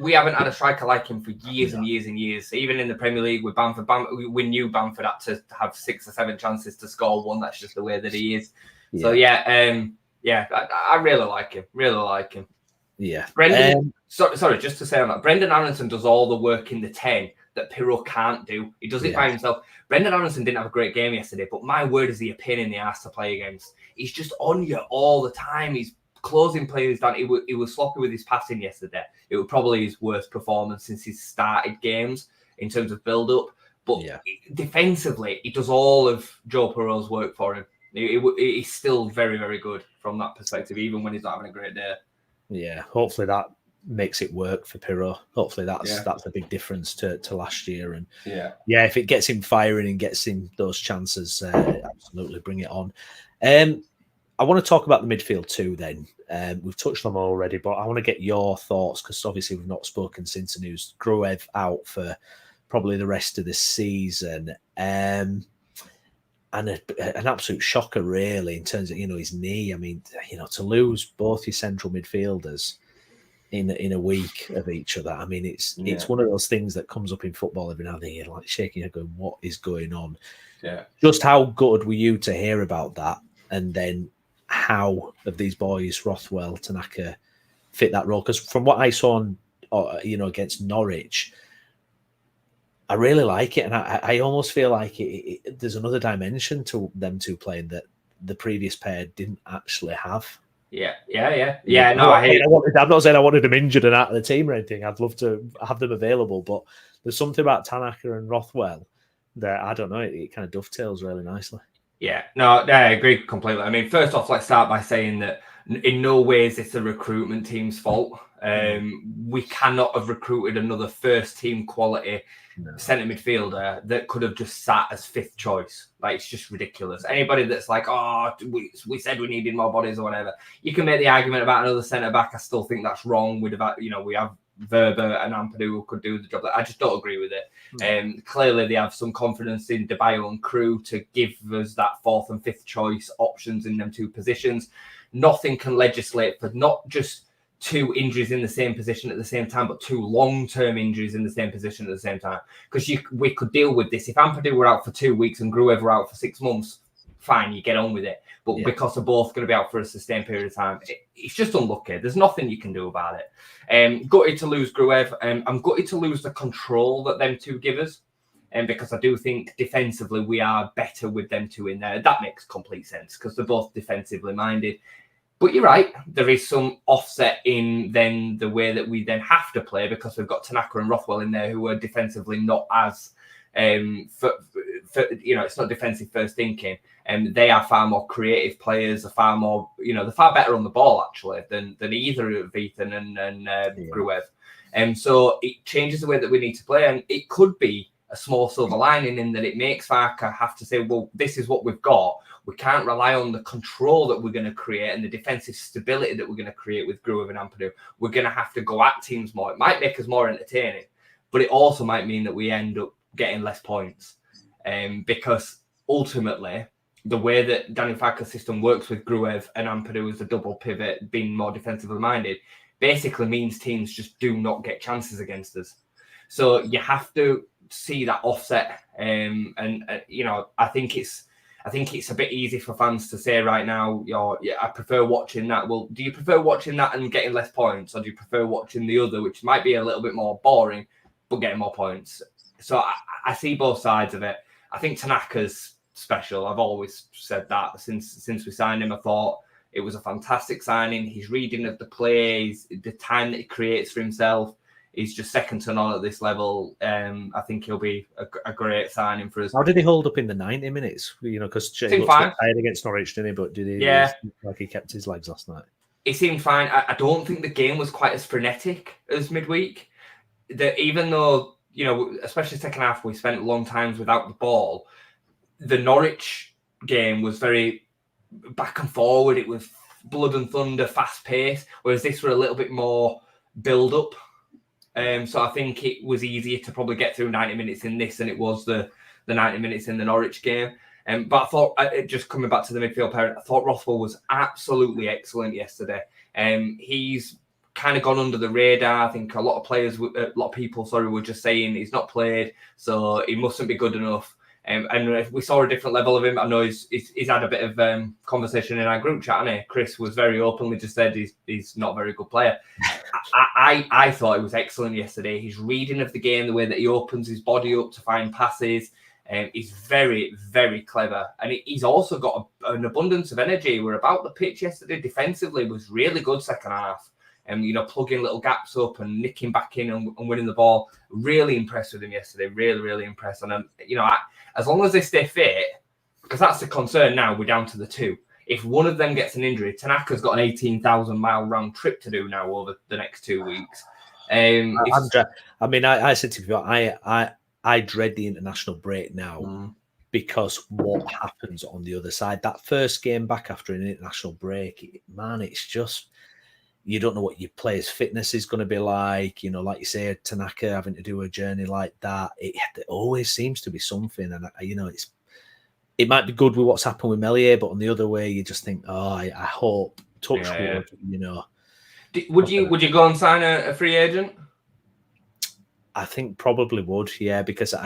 We haven't had a striker like him for years and years and years. Even in the Premier League with Bamford, we knew Bamford had to have 6 or 7 chances to score one. That's just the way that he is. So I really like him. Really like him. Yeah. Brendan. Sorry, just to say on that, Brendan Aronson does all the work in the 10 that Perreault can't do. He does it by himself. Brendan Aronson didn't have a great game yesterday, but my word, is he a pain in the ass to play against. He's just on you all the time. He's closing players down. He was sloppy with his passing yesterday. It was probably his worst performance since he's started games in terms of build-up. But defensively, he does all of Joe Perreault's work for him. He's still very, very good from that perspective, even when he's not having a great day. Yeah, hopefully that makes it work for Perreault. Hopefully that's a big difference to last year. And if it gets him firing and gets him those chances, absolutely bring it on. I want to talk about the midfield too then. We've touched on them already, but I want to get your thoughts, because obviously we've not spoken since the news. Gruev out for probably the rest of the season. And an absolute shocker, really, in terms of, his knee. I mean, to lose both your central midfielders in a week of each other. I mean, it's one of those things that comes up in football every now and then. You're like shaking your head going, what is going on? Yeah. Just how good were you to hear about that? And then how have these boys, Rothwell, Tanaka, fit that role? Because from what I saw against Norwich, I really like it, and I almost feel like there's another dimension to them two playing that the previous pair didn't actually have. Yeah. No, I'm not saying I wanted them injured and out of the team or anything. I'd love to have them available, but there's something about Tanaka and Rothwell that, I don't know, it kind of dovetails really nicely. Yeah, no, I agree completely. I mean, first off, let's start by saying that in no way is this a recruitment team's fault. We cannot have recruited another first team quality centre midfielder that could have just sat as fifth choice. Like, it's just ridiculous. Anybody that's like, oh, we said we needed more bodies or whatever, you can make the argument about another centre back. I still think that's wrong. We have Verber and Ampadu who could do the job. I just don't agree with it. Clearly, they have some confidence in DeBayo and Crew to give us that fourth and fifth choice options in them two positions. Nothing can legislate for not just two injuries in the same position at the same time, but two long-term injuries in the same position at the same time. Because we could deal with this. If Ampadu were out for 2 weeks and Gruev were out for 6 months, fine, you get on with it. But because they're both going to be out for a sustained period of time, it's just unlucky. There's nothing you can do about it. Gutted to lose Gruev. I'm gutted to lose the control that them two give us. Because I do think defensively we are better with them two in there. That makes complete sense because they're both defensively minded. But you're right, there is some offset in then the way that we then have to play because we've got Tanaka and Rothwell in there who are defensively not as, it's not defensive first thinking. They are far more creative players, are far more, they're far better on the ball actually than either of Ethan and Gruev. So it changes the way that we need to play, and it could be a small silver lining in that it makes Farke have to say, well, this is what we've got. We can't rely on the control that we're going to create and the defensive stability that we're going to create with Gruev and Ampadu. We're going to have to go at teams more. It might make us more entertaining, but it also might mean that we end up getting less points. Because ultimately, the way that Daniel Farke's system works with Gruev and Ampadu as a double pivot, being more defensively minded, basically means teams just do not get chances against us. So you have to see that offset. I think it's a bit easy for fans to say right now, I prefer watching that. Well, do you prefer watching that and getting less points, or do you prefer watching the other, which might be a little bit more boring, but getting more points? So I see both sides of it. I think Tanaka's special. I've always said that since we signed him. I thought it was a fantastic signing. His reading of the plays, the time that he creates for himself, is just second to none at this level. I think he'll be a great signing for us. How did he hold up in the 90 minutes? Because he looked tired against Norwich, didn't he? But did he? Yeah. Like he kept his legs last night. He seemed fine. I don't think the game was quite as frenetic as midweek. That even though, especially second half, we spent long times without the ball. The Norwich game was very back and forward. It was blood and thunder, fast pace. Whereas this were a little bit more build up. So I think it was easier to probably get through 90 minutes in this than it was the 90 minutes in the Norwich game. But I thought, just coming back to the midfield pair, I thought Rothwell was absolutely excellent yesterday. He's kind of gone under the radar. I think a lot of people were just saying he's not played, so he mustn't be good enough. And we saw a different level of him. I know he's had a bit of conversation in our group chat, hasn't he? Chris was very openly just said he's not a very good player. I thought he was excellent yesterday. His reading of the game, the way that he opens his body up to find passes, is very, very clever. And he's also got an abundance of energy. We're about the pitch yesterday defensively was really good second half. Plugging little gaps up and nicking back in and winning the ball. Really impressed with him yesterday. Really, really impressed. And, as long as they stay fit, because that's the concern now, we're down to the two. If one of them gets an injury, Tanaka's got an 18,000-mile round trip to do now over the next 2 weeks. I said to you, I dread the international break now because what happens on the other side. That first game back after an international break, it's just... You don't know what your player's fitness is going to be like. Like you say, Tanaka having to do a journey like that. It always seems to be something. And, it might be good with what's happened with Melier, but on the other way, you just think, I hope, touch wood, Would you go and sign a free agent? I think probably would, yeah, because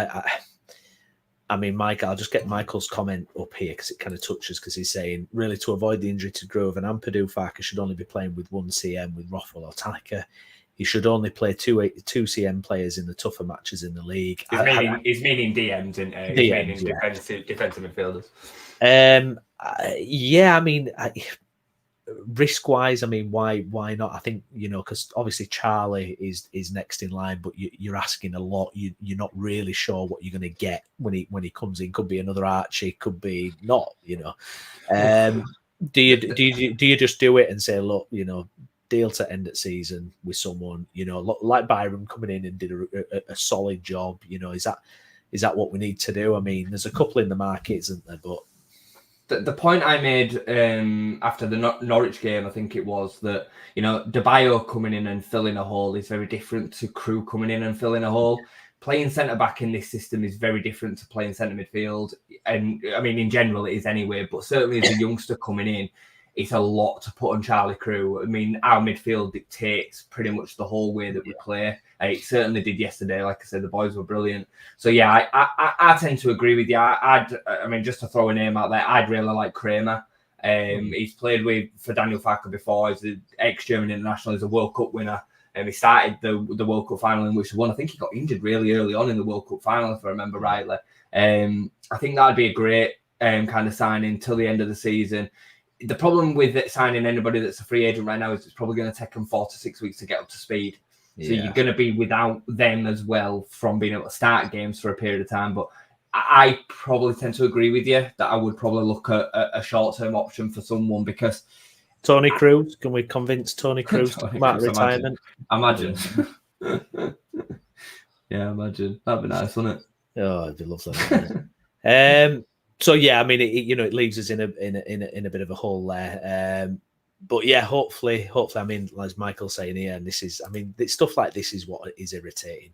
Mike, I'll just get Michael's comment up here because it kind of touches, because he's saying, really, to avoid the injury to Grove and Ampadu, Farke should only be playing with one CM with Rothwell or Tanaka. He should only play two CM players in the tougher matches in the league. He's meaning DMs, isn't he? Defensive midfielders. risk wise, I mean, why not? I think, because obviously Charlie is next in line, but you're asking a lot. You're not really sure what you're going to get when he comes in. Could be another Archie, could be not. Do you just do it and say, look, deal to end at season with someone, like Byram coming in and did a solid job. Is that what we need to do? I mean, there's a couple in the market, isn't there? But the point I made after the Norwich game, I think it was that, De Bayo coming in and filling a hole is very different to Crew coming in and filling a hole. Playing centre-back in this system is very different to playing centre midfield. And, I mean, in general, it is anyway. But certainly as a youngster coming in, it's a lot to put on Charlie Crew. I mean, our midfield dictates pretty much the whole way that we play. It certainly did yesterday. Like I said, the boys were brilliant. So, yeah, I tend to agree with you. I mean, just to throw a name out there, I'd really like Kramer. He's played for Daniel Farke before. He's an ex-German international. He's a World Cup winner. He started the World Cup final in which he won. I think he got injured really early on in the World Cup final, if I remember rightly. I think that'd be a great kind of signing till the end of the season. The problem with signing anybody that's a free agent right now is it's probably going to take them 4 to 6 weeks to get up to speed. So you're going to be without them as well from being able to start games for a period of time. But I probably tend to agree with you that I would probably look at a short-term option for someone because... Tony Cruz, can we convince Tony Cruz to come out of retirement? Imagine. Yeah, imagine. That'd be nice, wouldn't it? Oh, I'd love that. So yeah, I mean, it leaves us in a bit of a hole there. But yeah, hopefully, I mean, as Michael's saying here, and this is, I mean, stuff like this is what is irritating.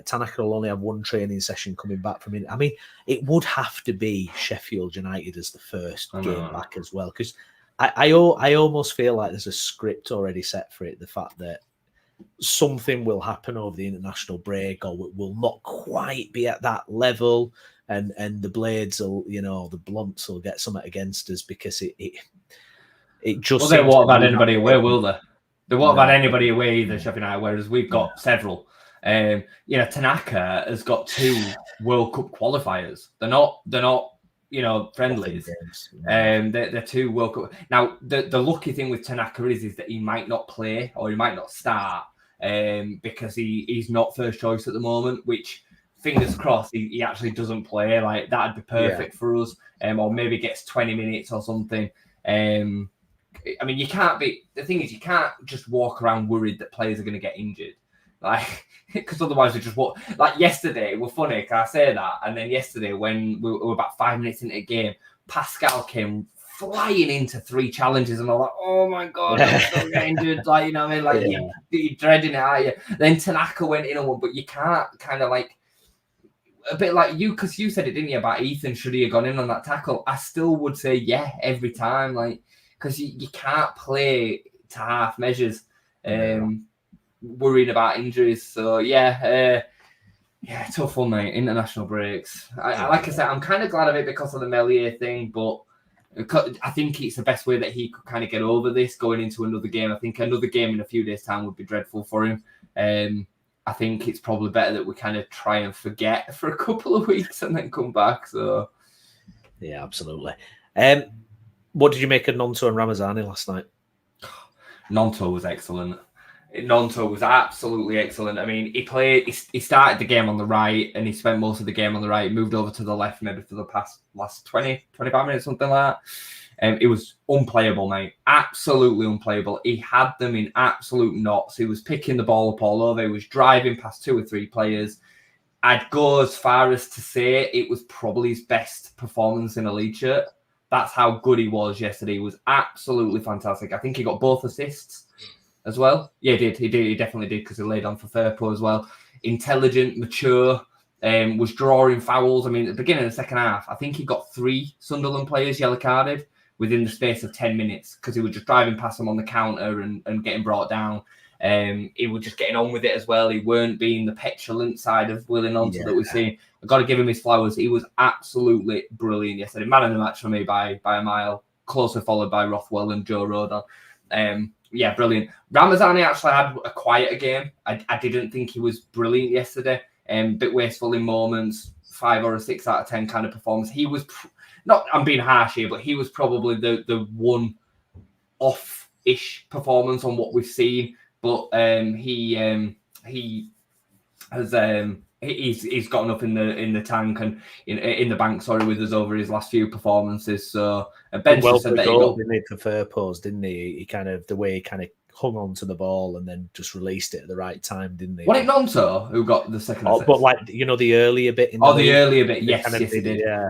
Tanaka will only have one training session coming back from it. I mean, it would have to be Sheffield United as the first game back as well, because I almost feel like there's a script already set for it. The fact that something will happen over the international break, or will not quite be at that level, and the Blades will, the Blunts will get something against us because it just. Well, they won't have had anybody away, will they? They won't have had anybody away either, Sheffield United. Whereas we've got several. Tanaka has got 2 World Cup qualifiers. They're not friendlies. They're 2 World Cup. Now, the lucky thing with Tanaka is that he might not play or he might not start because he's not first choice at the moment, which, fingers crossed, he actually doesn't play. Like, that'd be perfect for us. Or maybe gets 20 minutes or something. I mean, the thing is, you can't just walk around worried that players are going to get injured. Like, because otherwise we just walk. Like yesterday, we're funny, can I say that? And then yesterday, when we were about 5 minutes into the game, Pascal came flying into 3 challenges, and I'm like, oh my God, I'm still getting injured. Like, you know what I mean? Like, you're dreading it, aren't you? Then Tanaka went in on one, but you can't kind of like, a bit like you, because you said it, didn't you, about Ethan, should he have gone in on that tackle? I still would say yeah, every time, like, because you can't play to half measures. Worried about injuries. So yeah, tough one, mate. International breaks. Like I said, I'm kind of glad of it because of the Melier thing, but I think it's the best way that he could kind of get over this going into another game. I think another game in a few days' time would be dreadful for him. I think it's probably better that we kind of try and forget for a couple of weeks and then come back. So yeah, absolutely. What did you make of Nonto and Ramazani last night? Nonto was excellent. Nonto was absolutely excellent. I mean, he started the game on the right and he spent most of the game on the right, moved over to the left maybe for the last 20, 25 minutes, something like that. It was unplayable, mate. Absolutely unplayable. He had them in absolute knots. He was picking the ball up all over. He was driving past 2 or 3 players. I'd go as far as to say it was probably his best performance in a Leeds shirt. That's how good he was yesterday. He was absolutely fantastic. I think he got both assists as well. Yeah, he did. He definitely did because he laid on for Firpo as well. Intelligent, mature, was drawing fouls. I mean, at the beginning of the second half, I think he got 3 Sunderland players yellow carded within the space of 10 minutes because he was just driving past them on the counter and getting brought down. He was just getting on with it as well. He weren't being the petulant side of Willie Nonto that we've seen. I've got to give him his flowers. He was absolutely brilliant yesterday. Man of the match for me by a mile, closely followed by Rothwell and Joe Rodon. Yeah, brilliant. Ramazani actually had a quieter game. I didn't think he was brilliant yesterday. Bit wasteful in moments, 5 or a 6 out of 10 kind of performance. He was, I'm being harsh here, but he was probably the one off-ish performance on what we've seen, but he has he's got enough in the tank and in the bank, with us over his last few performances. So Ben said that he got for Firpos, didn't he? He kind of the way he kind of hung on to the ball and then just released it at the right time, didn't he? Was it Nonto who got the second assist? But like the earlier bit in the earlier bit, yes, he did. Yeah.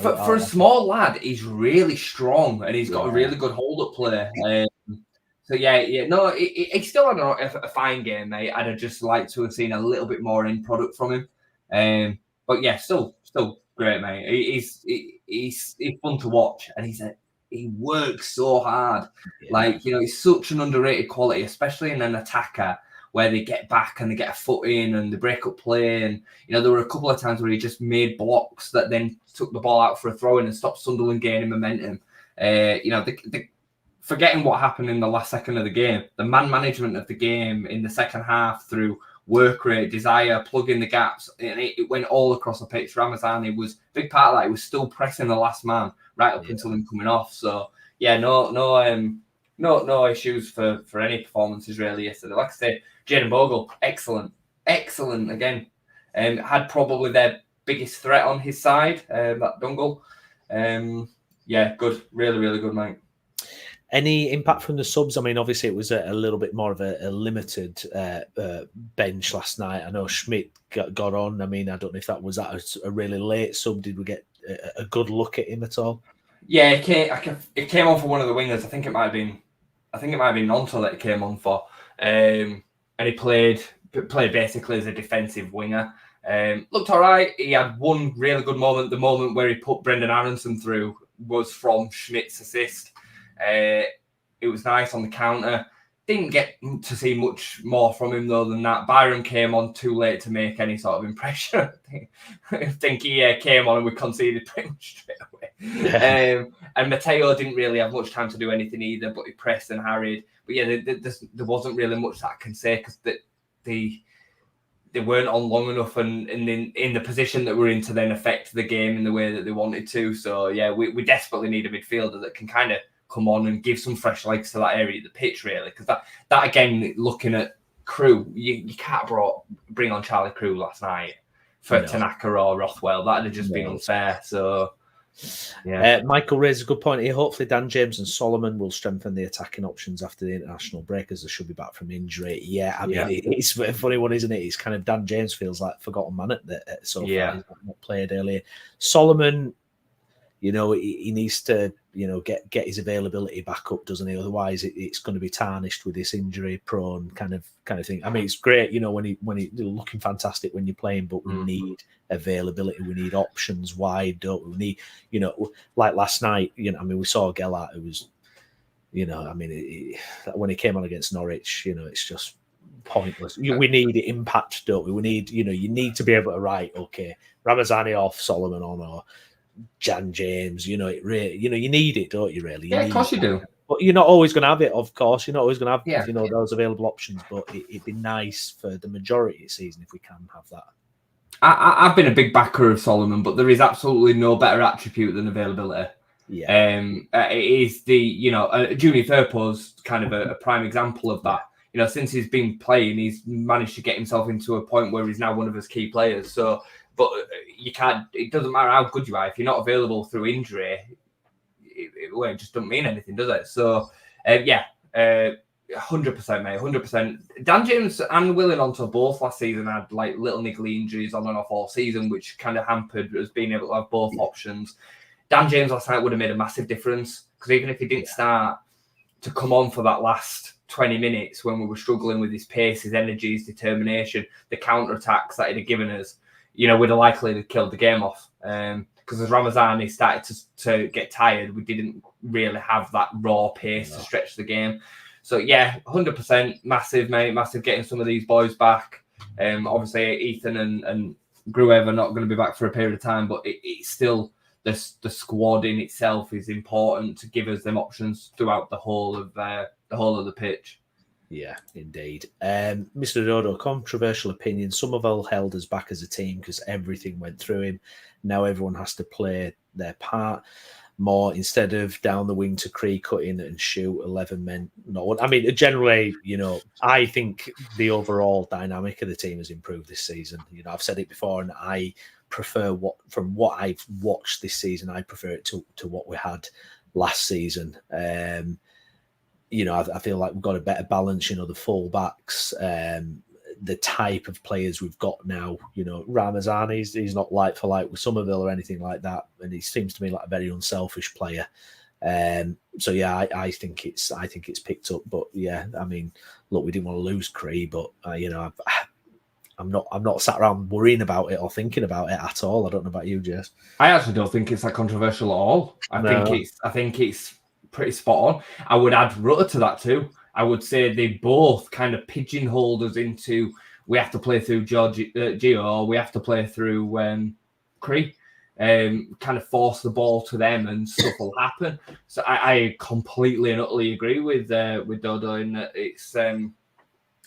For a small lad, he's really strong and he's got a really good hold-up play. So no, he's still had a fine game, mate. I'd have just liked to have seen a little bit more end product from him. But yeah, still great, mate. He's fun to watch, and he works so hard. Yeah. He's such an underrated quality, especially in an attacker where they get back and they get a foot in and they break up play. And there were a couple of times where he just made blocks that then took the ball out for a throw in and stopped Sunderland gaining momentum. Forgetting what happened in the last second of the game, the man management of the game in the second half through work rate, desire, plugging the gaps, and it went all across the pitch. Ramazani was a big part of that. He was still pressing the last man right up until him coming off. So no issues for any performances really yesterday. Like I say, Jayden Bogle, excellent again. Had probably their biggest threat on his side, that Dungle. Good, really good, mate. Any impact from the subs? I mean, obviously it was a little bit more of a limited bench last night. I know Schmidt got on. I mean, I don't know if that was a really late sub. Did we get a good look at him at all? Yeah, it came on for one of the wingers. I think it might have been Nonto that it came on for. And he played basically as a defensive winger. Looked all right. He had one really good moment. The moment where he put Brendan Aronson through was from Schmidt's assist. It was nice on the counter. Didn't get to see much more from him though than that. Byram came on too late to make any sort of impression. I think he came on and we conceded pretty much straight away. And Matteo didn't really have much time to do anything either, but he pressed and harried. But yeah, there wasn't really much that I can say because they weren't on long enough and in the position that we're in to then affect the game in the way that they wanted to. So yeah, we desperately need a midfielder that can kind of come on and give some fresh legs to that area of the pitch, really. Because that again, looking at Crew, you can't bring on Charlie Crew last night for Tanaka or Rothwell. That'd have just been unfair. So, yeah. Michael raised a good point here. Hopefully, Dan James and Solomon will strengthen the attacking options after the international break, as they should be back from injury. Yeah, I mean, it's a funny one, isn't it? It's kind of Dan James feels like forgotten man at so far. He's not played earlier. Solomon, he needs to, get his availability back up, doesn't he? Otherwise, it's going to be tarnished with this injury-prone kind of thing. I mean, it's great, when he's looking fantastic when you're playing, but we need availability, we need options wide, don't we? We need, like last night, I mean, we saw Gellert, who was, when he came on against Norwich, it's just pointless. We need impact, don't we? We need, you need to be able to write, okay, Ramazani off, Solomon on, or Jan James, you need it, don't you? Really? Of course you do. But you're not always going to have it. Of course, you're not always going to have those available options. But it'd be nice for the majority of the season if we can have that. I've been a big backer of Solomon, but there is absolutely no better attribute than availability. Yeah. It is Junior Firpo's kind of a prime example of that. Since he's been playing, he's managed to get himself into a point where he's now one of his key players. So. But you can't. It doesn't matter how good you are if you're not available through injury. It just doesn't mean anything, does it? So, 100%, mate, 100%. Dan James and Willie Nonto both last season had like little niggly injuries on and off all season, which kind of hampered us being able to have both options. Dan James last night would have made a massive difference because even if he didn't start, to come on for that last 20 minutes when we were struggling with his pace, his energy, his determination, the counter attacks that he'd have given us. We'd have likely killed the game off. Because as Ramazani started to get tired, we didn't really have that raw pace to stretch the game. So, 100% massive, mate. Massive getting some of these boys back. Obviously, Ethan and Gruev are not going to be back for a period of time, but it's still the squad in itself is important to give us them options throughout the whole of the pitch. Yeah, indeed. Mr. Dodo, controversial opinion. Somerville held us back as a team because everything went through him. Now everyone has to play their part. more instead of down the wing to Cree cut in and shoot 11 men. No, I mean, generally, I think the overall dynamic of the team has improved this season. I've said it before, and I prefer from what I've watched this season, I prefer it to what we had last season. I feel like we've got a better balance, the full backs, the type of players we've got now. Ramazan, he's not like for like with Somerville or anything like that, and he seems to me like a very unselfish player. So yeah, I think it's picked up. But yeah, I mean, look, we didn't want to lose Cree, but I'm not sat around worrying about it or thinking about it at all. I don't know about you, Jess. I actually don't think it's that controversial at all. I think it's pretty spot on. I would add Rutter to that too. I would say they both kind of pigeonholed us into we have to play through Gio or we have to play through Cree. Kind of force the ball to them and stuff will happen. So I completely and utterly agree with Dodo in that it's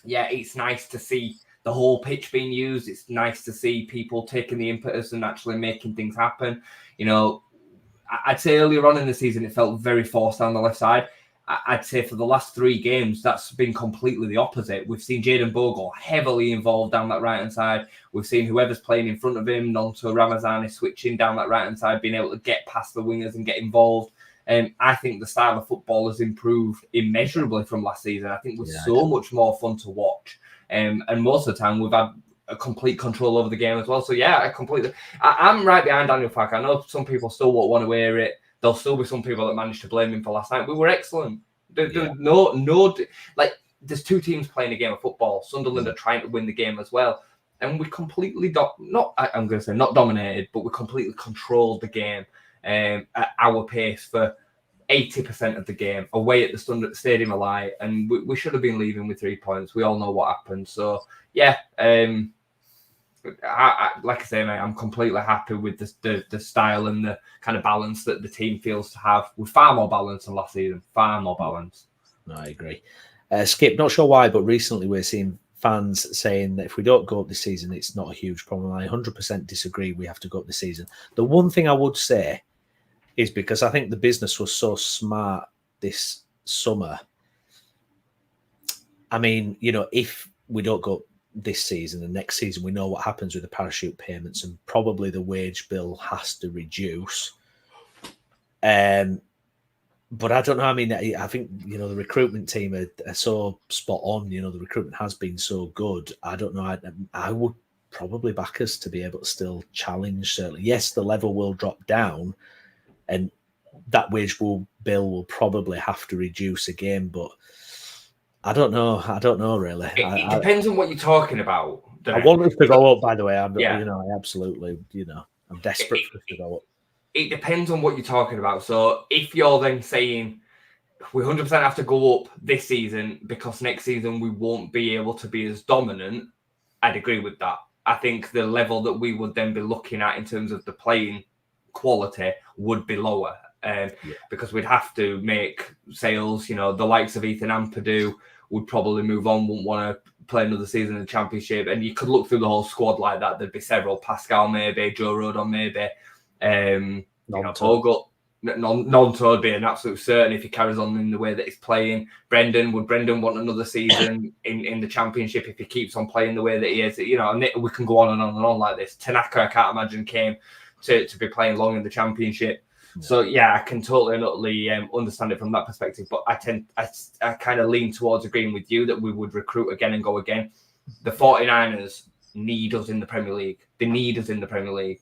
it's nice to see the whole pitch being used. It's nice to see people taking the impetus and actually making things happen. I'd say earlier on in the season it felt very forced down the left side. I'd say for the last 3 games, that's been completely the opposite. We've seen Jayden Bogle heavily involved down that right-hand side. We've seen whoever's playing in front of him, Nonto Ramazani, switching down that right-hand side, being able to get past the wingers and get involved. I think the style of football has improved immeasurably from last season. I think we're so much more fun to watch. And most of the time, we've had a complete control over the game as well. So, yeah, I'm right behind Daniel Farke. I know some people still won't want to hear it. There'll still be some people that managed to blame him for last night. We were excellent. There's 2 teams playing a game of football. Sunderland are trying to win the game as well. And we completely, not dominated, but we completely controlled the game at our pace for 80% of the game away at the Stadium of Light. And we should have been leaving with 3 points. We all know what happened. So, yeah, like I say, mate, I'm completely happy with the style and the kind of balance that the team feels to have. With far more balance than last season. Far more balance. No, I agree. Skip, not sure why, but recently we're seeing fans saying that if we don't go up this season, it's not a huge problem. I 100% disagree. We have to go up this season. The one thing I would say is because I think the business was so smart this summer. I mean, if we don't go up this season and next season, we know what happens with the parachute payments and probably the wage bill has to reduce. But I don't know. I mean, I think, the recruitment team are so spot on. The recruitment has been so good. I don't know. I would probably back us to be able to still challenge, certainly. Yes, the level will drop down and that wage bill will probably have to reduce again, but I don't know. I don't know, really. It depends on what you're talking about. I want us to go up, by the way. I absolutely, I'm desperate for us to go up. It depends on what you're talking about. So if you're then saying we 100% have to go up this season because next season we won't be able to be as dominant, I'd agree with that. I think the level that we would then be looking at in terms of the playing quality would be lower. Because we'd have to make sales. The likes of Ethan Ampadu would probably move on, wouldn't want to play another season in the Championship. And you could look through the whole squad like that. There'd be several. Pascal maybe, Joe Rodon maybe. Bogle. Nonto would be an absolute certain if he carries on in the way that he's playing. Would Brendan want another season in the Championship if he keeps on playing the way that he is? And we can go on and on and on like this. Tanaka, I can't imagine, came to be playing long in the Championship. Yeah. So yeah, I can totally and utterly understand it from that perspective. But I kind of lean towards agreeing with you that we would recruit again and go again. The 49ers need us in the Premier League. They need us in the Premier League.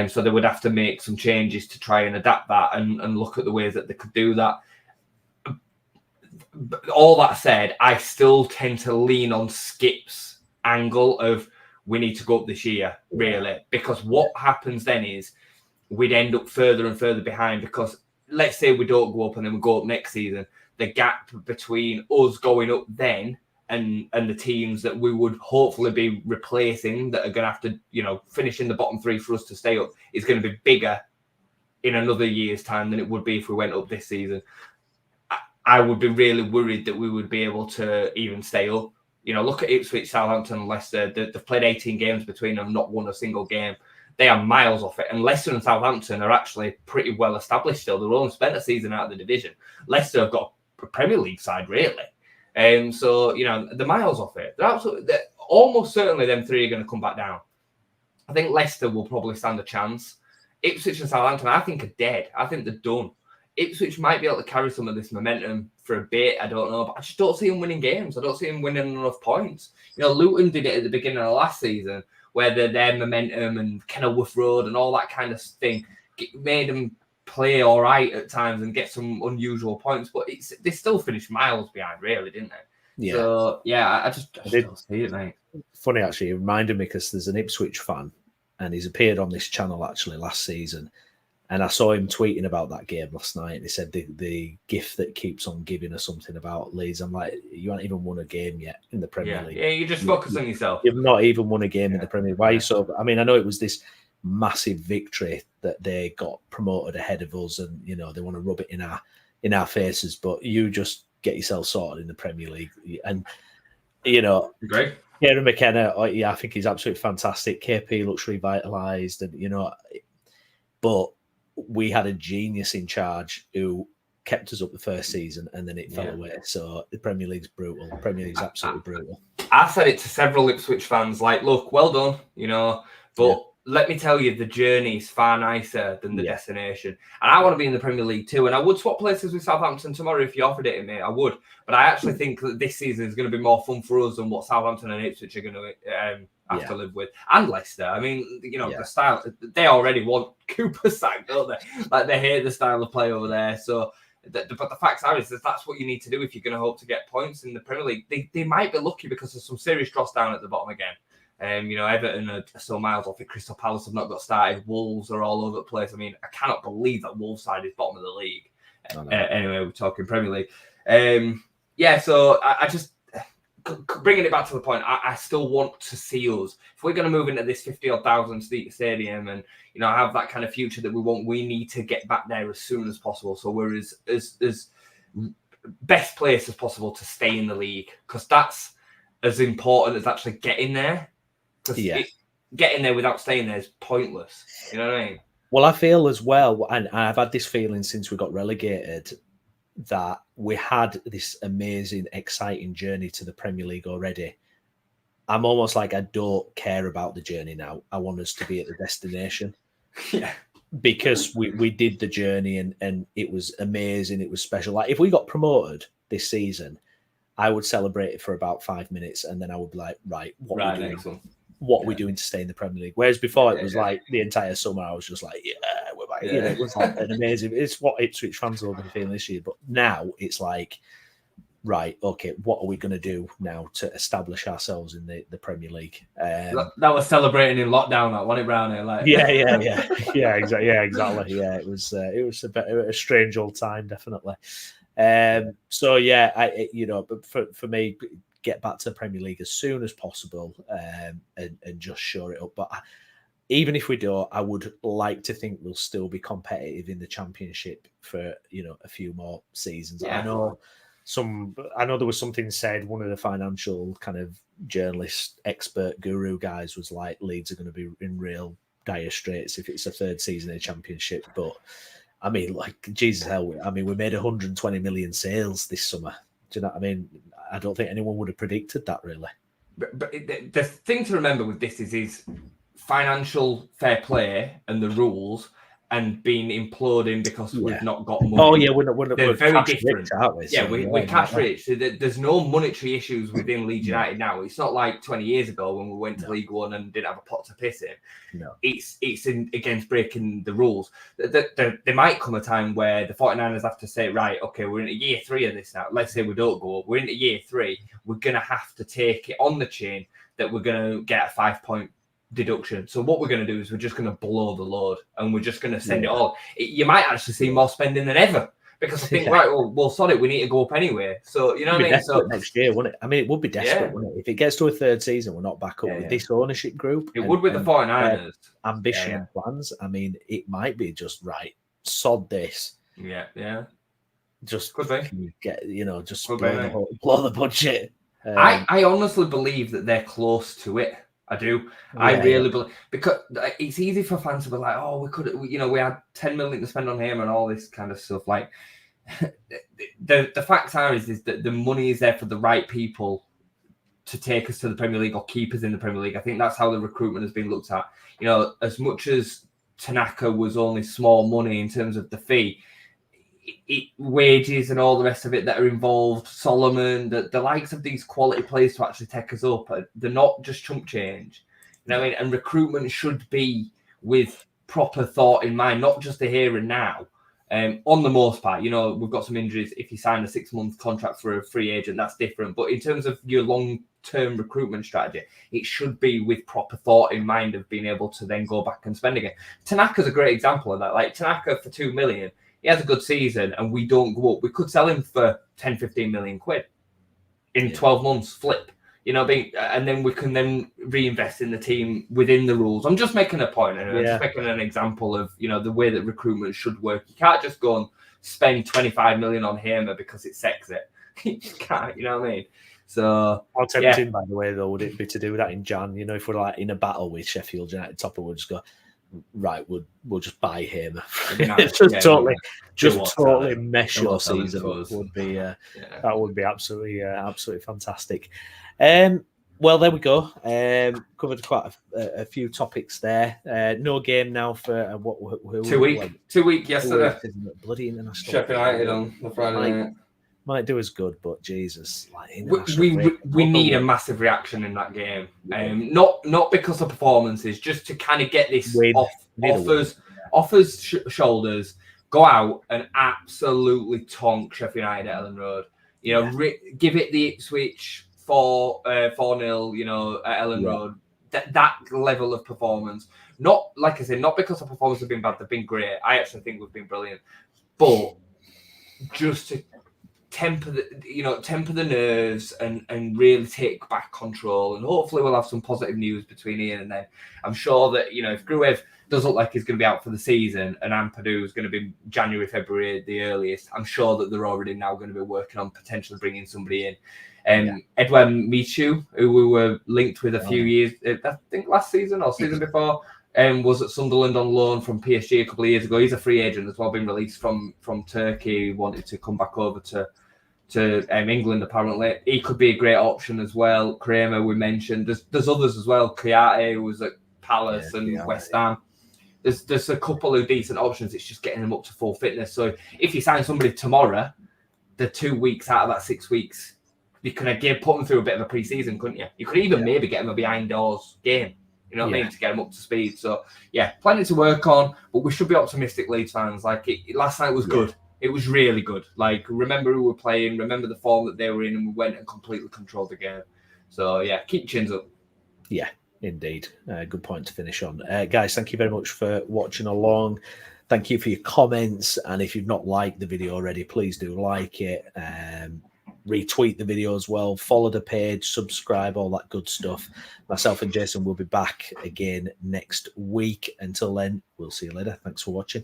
So they would have to make some changes to try and adapt that and look at the ways that they could do that. But all that said, I still tend to lean on Skip's angle of we need to go up this year, really. Because what happens then is we'd end up further and further behind because let's say we don't go up and then we go up next season. The gap between us going up then and the teams that we would hopefully be replacing that are going to have to, finish in the bottom 3 for us to stay up is going to be bigger in another year's time than it would be if we went up this season. I would be really worried that we would be able to even stay up. Look at Ipswich, Southampton, Leicester. They've played 18 games between them, not won a single game. they are miles off it. And Leicester and Southampton are actually pretty well established still. They've only spent a season out of the division. Leicester have got a Premier League side, really. So, they're miles off it. They're almost certainly them three are going to come back down. I think Leicester will probably stand a chance. Ipswich and Southampton, I think, are dead. I think they're done. Ipswich might be able to carry some of this momentum for a bit. I don't know. But I just don't see them winning games. I don't see them winning enough points. Luton did it at the beginning of last season, where their momentum and Kenilworth Road and all that kind of thing made them play all right at times and get some unusual points. But they still finished miles behind, really, didn't they? Yeah. So, I just don't see it, mate. Funny, actually, it reminded me because there's an Ipswich fan and he's appeared on this channel, actually, last season. And I saw him tweeting about that game last night. And he said the gift that keeps on giving or something about Leeds. I'm like, you haven't even won a game yet in the Premier League. Yeah, you just focus on yourself. You've not even won a game in the Premier League. Why are you so? I mean, I know it was this massive victory that they got promoted ahead of us, and they want to rub it in our faces. But you just get yourself sorted in the Premier League, and great. Kieran McKenna, I think he's absolutely fantastic. KP looks revitalised, and but we had a genius in charge who kept us up the first season, and then it fell away. So the Premier League's brutal. The Premier League's absolutely brutal. I said it to several Ipswich fans, like, look, well done, but let me tell you, the journey is far nicer than the destination. And I want to be in the Premier League too. And I would swap places with Southampton tomorrow if you offered it to me. I would. But I actually think that this season is going to be more fun for us than what Southampton and Ipswich are going to have to live with. And Leicester. I mean, the style, they already want Cooper sacked, don't they? Like, they hate the style of play over there. So, but the facts are is that that's what you need to do if you're going to hope to get points in the Premier League. They might be lucky because there's some serious dross down at the bottom again. Everton are so miles off it. Crystal Palace have not got started. Wolves are all over the place. I mean, I cannot believe that Wolves side is bottom of the league. Anyway, we're talking Premier League. So I just, bringing it back to the point, I still want to see us. If we're going to move into this 50,000 seat stadium and, have that kind of future that we want, we need to get back there as soon as possible. So we're as best place as possible to stay in the league, because that's as important as actually getting there. Because getting there without staying there is pointless. You know what I mean? Well, I feel as well, and I've had this feeling since we got relegated, that we had this amazing, exciting journey to the Premier League already. I'm almost like, I don't care about the journey now. I want us to be at the destination. Yeah. Because we did the journey and it was amazing. It was special. Like, if we got promoted this season, I would celebrate it for about 5 minutes, and then I would be like, right, what are we doing? What we're doing to stay in the Premier League. Whereas before it was like the entire summer, I was just like, we're back. It was like an amazing. It's what Ipswich fans will be feeling this year. But now it's like, right, okay, what are we going to do now to establish ourselves in the Premier League? That was celebrating in lockdown, that wasn't it, Browney? Like, exactly. Yeah, it was a strange old time, definitely. But for me, get back to the Premier League as soon as possible, and just shore it up. But even if we don't, I would like to think we'll still be competitive in the Championship for a few more seasons. I know there was something said, one of the financial kind of journalist expert guru guys was like, Leeds are going to be in real dire straits if it's a third season in the Championship. But I mean, like, Jesus hell, I mean, we made 120 million sales this summer. Do you know what I mean? I don't think anyone would have predicted that, really. But the thing to remember with this is financial fair play and the rules, and being imploding because we've not got money. Oh, yeah, we're very different. Rich, aren't we? So, we're cash rich. So there's no monetary issues within Leeds United now. It's not like 20 years ago when we went to League One and didn't have a pot to piss in. No. It's against breaking the rules. There might come a time where the 49ers have to say, right, okay, we're into year 3 of this now. Let's say we don't go up. We're into year 3. We're going to have to take it on the chin that we're going to get a 5-point deduction. So what we're going to do is we're just going to blow the load, and we're just going to send it all. You might actually see more spending than ever, because I think, well, sorry, we need to go up anyway. So, you know what I mean? So next year, wouldn't it? I mean, it would be desperate, wouldn't it? If it gets to a third season, we're not back up with this ownership group. It would with the 49ers. Ambition and plans. I mean, it might be just, right, sod this. Yeah. Just could be. Blow the budget. I honestly believe that they're close to it. I do. I really believe, because it's easy for fans to be like, oh, we had 10 million to spend on him and all this kind of stuff. Like, the facts is that the money is there for the right people to take us to the Premier League or keep us in the Premier League. I think that's how the recruitment has been looked at. You know, as much as Tanaka was only small money in terms of the fee, wages and all the rest of it that are involved, Solomon, the likes of these quality players to actually take us up, they're not just chump change. You know what I mean? And recruitment should be with proper thought in mind, not just the here and now. On the most part, you know, we've got some injuries. If you sign a 6-month contract for a free agent, that's different. But in terms of your long-term recruitment strategy, it should be with proper thought in mind of being able to then go back and spend again. Tanaka's a great example of that. Like, Tanaka for 2 million, he has a good season and we don't go up. We could sell him for 10, 15 million quid in 12 months, flip. You know, and then we can then reinvest in the team within the rules. I'm just making a point, and I'm just making an example of, you know, the way that recruitment should work. You can't just go and spend 25 million on Hamer because it sexy. You just can't, you know what I mean? So, how tempting, by the way, though, would it be to do that in Jan? You know, if we're like in a battle with Sheffield United, Topper would just go, right, we'll just buy him. Totally mesh your season. Would be that would be absolutely fantastic. Well, there we go. Covered quite a few topics there. No game now for 2 week. 2 week yesterday. Bloody international. Sheffield United on the Friday night. Might do as good, but Jesus, like, we need a massive reaction in that game. Not because of performances, just to kind of get this off us shoulders. Go out and absolutely tonk Sheffield United at Ellen Road. You know, give it the Ipswich 4-0. You know, at Ellen Road. That level of performance. Not, like I said, not because the performances have been bad. They've been great. I actually think we've been brilliant, but just to temper the nerves and really take back control, and hopefully we'll have some positive news between here and then. I'm sure that, you know, if Gruev does look like he's going to be out for the season and Ampadu is going to be January, February at the earliest, I'm sure that they're already now going to be working on potentially bringing somebody in. Edouard Michu, who we were linked with a few years, I think last season or season before, was at Sunderland on loan from PSG a couple of years ago. He's a free agent as well, been released from Turkey. He wanted to come back over to England, apparently. He could be a great option as well. Kramer, we mentioned. There's others as well. Kouyaté, who was at Palace and West Ham. There's a couple of decent options. It's just getting them up to full fitness. So if you sign somebody tomorrow, the 2 weeks out of that 6 weeks, you could put them through a bit of a pre-season, couldn't you? You could even maybe get them a behind doors game. You know what I mean? To get them up to speed. So, plenty to work on, but we should be optimistic, Leeds fans. Like, last night was good. It was really good. Like, remember who we're playing, remember the form that they were in, and we went and completely controlled the game. So, keep your chins up. Yeah, indeed. Good point to finish on. Guys, thank you very much for watching along. Thank you for your comments. And if you've not liked the video already, please do like it. Retweet the video as well. Follow the page, subscribe, all that good stuff. Myself and Jason will be back again next week. Until then, we'll see you later. Thanks for watching.